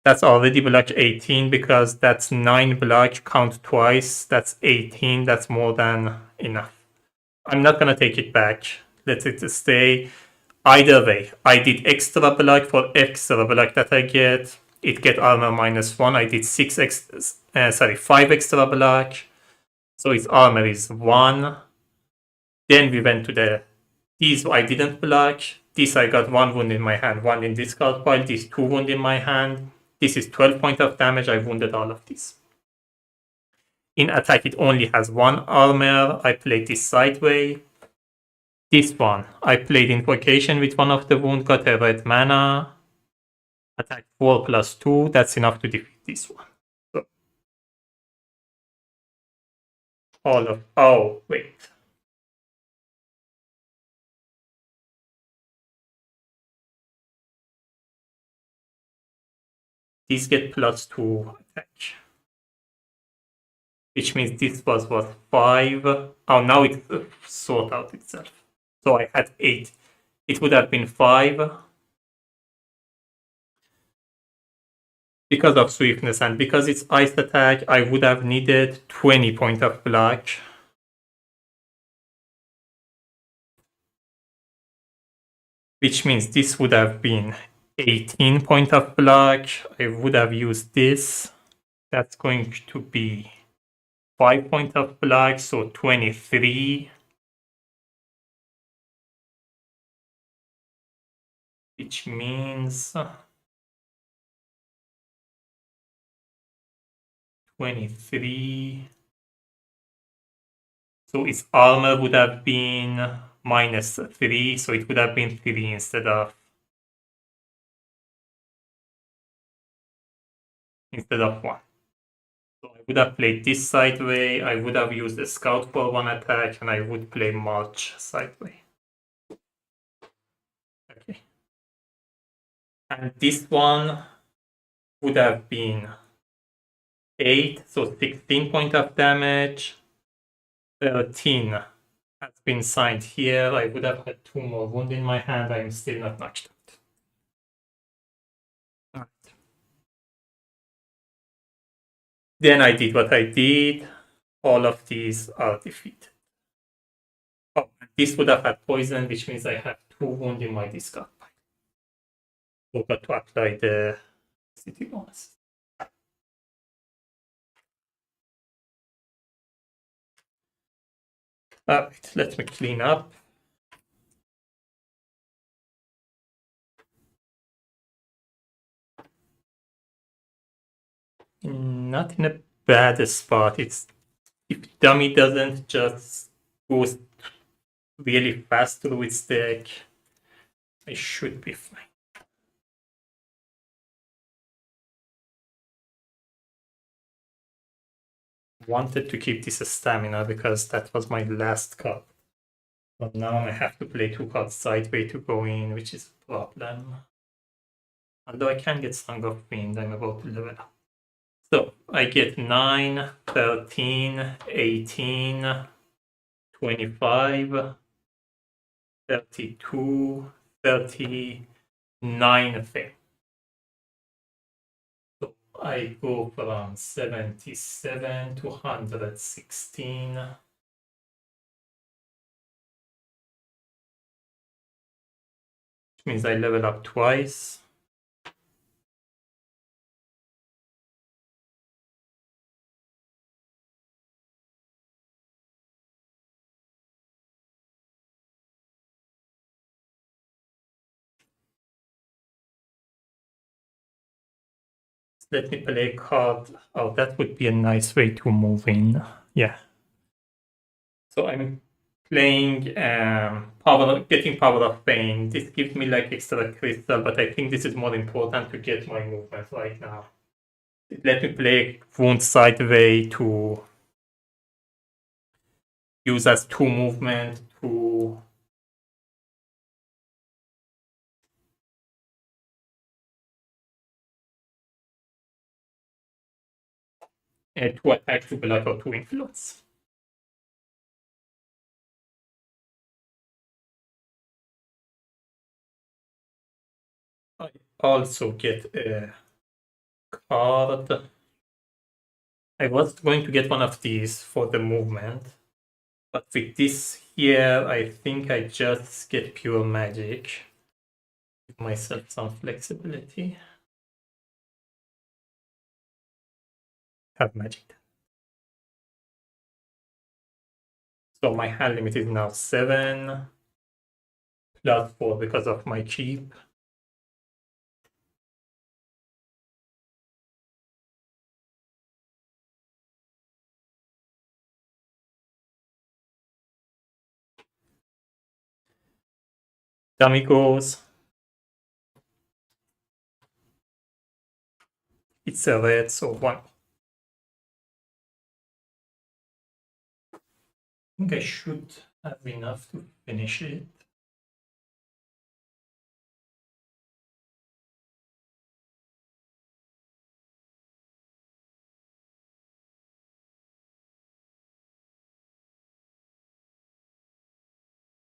That's already block 18 because that's 9 block, count twice, that's 18, that's more than enough. I'm not gonna take it back. Let it stay. Either way, I did extra block for extra block that I get. It get armor -1. I did 5 extra block. So its armor is 1. Then we went to these I didn't block. This I got 1 wound in my hand, 1 in discard pile. This 2 wound in my hand. This is 12 points of damage. I wounded all of these. In attack, it only has 1 armor. I played this sideways. This one, I played Invocation with 1 of the wound, got a red mana. Attack 4 plus 2, that's enough to defeat this one. So, oh, wait. These get +2 attack. Which means this was what, 5? Oh, now it sort out itself. So I had 8. It would have been 5. Because of swiftness and because it's ice attack, I would have needed 20 points of block. Which means this would have been 18 points of block. I would have used this. That's going to be 5 points of block, so 23. Which means 23. So its armor would have been -3, so it would have been 3 instead of 1. So I would have played this sideway, I would have used a scout for 1 attack, and I would play March sideway. Okay. And this one would have been 8, so 16 points of damage. 13 has been signed here. I would have had 2 more wounds in my hand. I'm still not knocked out. All right. Then I did what I did. All of these are defeated. Oh, this would have had poison, which means I have 2 wounds in my discard pile. Forgot to apply the city bonus. Alright, let me clean up. Not in a bad spot. It's if dummy doesn't just go really fast through its deck, I should be fine. Wanted to keep this stamina because that was my last card. But now I have to play 2 cards sideways to go in, which is a problem. Although I can get Song of Wind, I'm about to level up. So I get 9, 13, 18, 25, 32, 39 fame. So I go from 77 to 116. Which means I level up twice. Let me play a card. Oh, that would be a nice way to move in. Yeah. So I'm playing getting Power of Pain. This gives me like extra crystal, but I think this is more important to get my movement right now. Let me play Wound Sideway to use as 2 movement to attack to block or to influence. I also get a card. I was going to get one of these for the movement, but with this here, I think I just get pure magic. Give myself some flexibility. Have magic. So my hand limit is now 7 plus 4 because of my cheap. Dummy goes. It's a red, so 1. I think I should have enough to finish it.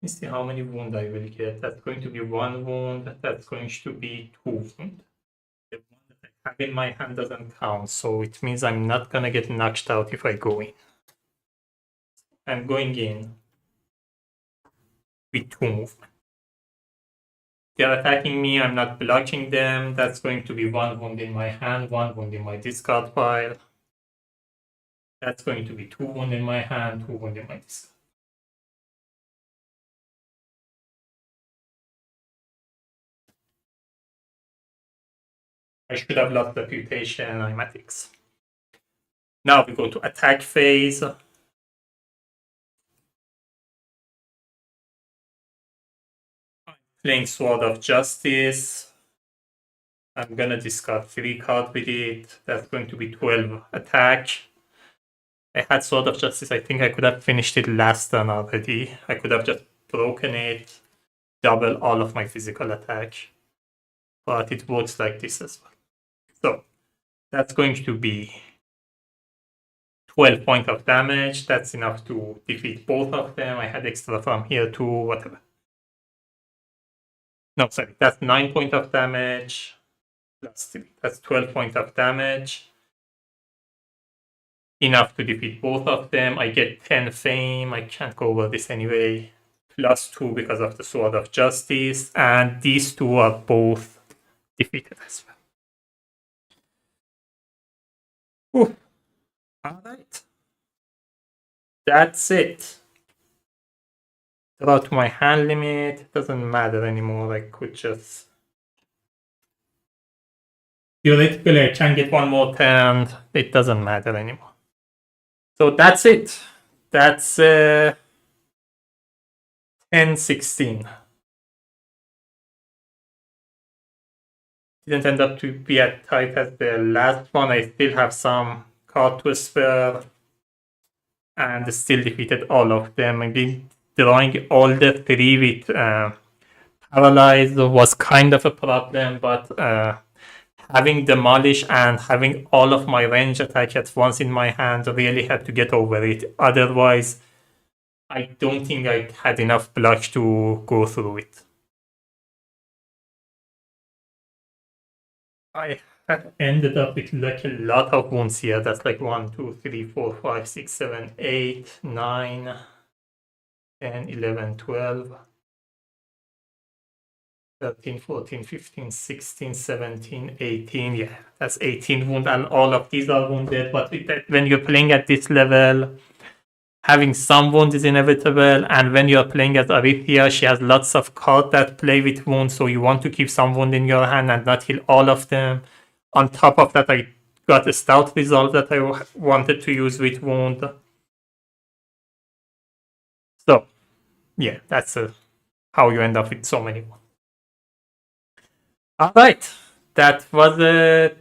Let's see how many wounds I will get. That's going to be 1 wound. That's going to be 2 wounds. The one that I have in my hand doesn't count, so it means I'm not gonna get knocked out if I go in. I'm going in with 2 movement. They're attacking me, I'm not blocking them. That's going to be 1 wound in my hand, 1 wound in my discard pile. That's going to be 2 wounds in my hand, 2 wounds in my discard. I should have lost reputation animatics. Now we go to attack phase. Playing Sword of Justice. I'm gonna discard 3 cards with it. That's going to be 12 attack. I had Sword of Justice. I think I could have finished it last turn already. I could have just broken it, double all of my physical attack. But it works like this as well. So that's going to be 12 points of damage. That's enough to defeat both of them. I had extra from here too, whatever. No, sorry, that's 9 points of damage. Plus 3. That's 12 points of damage. Enough to defeat both of them. I get 10 fame. I can't go over this anyway. Plus 2 because of the Sword of Justice. And these 2 are both defeated as well. Ooh. Alright. That's it. About my hand limit. It doesn't matter anymore. I could just Theoretically, I can get one more turn. It doesn't matter anymore. So that's it. That's 10-16. Didn't end up to be as tight as the last one. I still have some card to spare and still defeated all of them. Maybe drawing all the three with Paralyze was kind of a problem, but having Demolish and having all of my range attack at once in my hand really had to get over it. Otherwise, I don't think I had enough block to go through it. I have ended up with like a lot of wounds here. That's like 1, 2, 3, 4, 5, 6, 7, 8, 9, 10, 11, 12, 13, 14, 15, 16, 17, 18. Yeah, that's 18 wounds, and all of these are wounded. But when you're playing at this level, having some wounds is inevitable. And when you're playing as Arythea, she has lots of cards that play with wounds, so you want to keep some wound in your hand and not heal all of them. On top of that, I got a stout resolve that I wanted to use with wound. So, yeah, that's how you end up with so many wounds. All right, that was a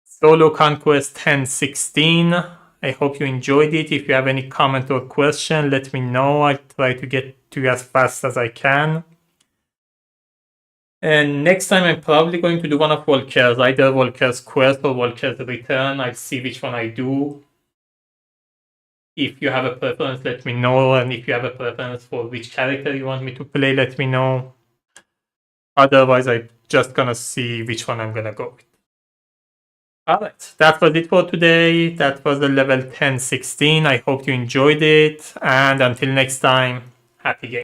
solo conquest 10-16. I hope you enjoyed it. If you have any comment or question, let me know. I'll try to get to you as fast as I can. And next time I'm probably going to do one of Volker's, either Volker's Quest or Volker's Return. I'll see which one I do. If you have a preference, let me know. And if you have a preference for which character you want me to play, let me know. Otherwise, I'm just gonna see which one I'm gonna go with. Alright, that was it for today. That was the level 10-16. I hope you enjoyed it. And until next time, happy gaming.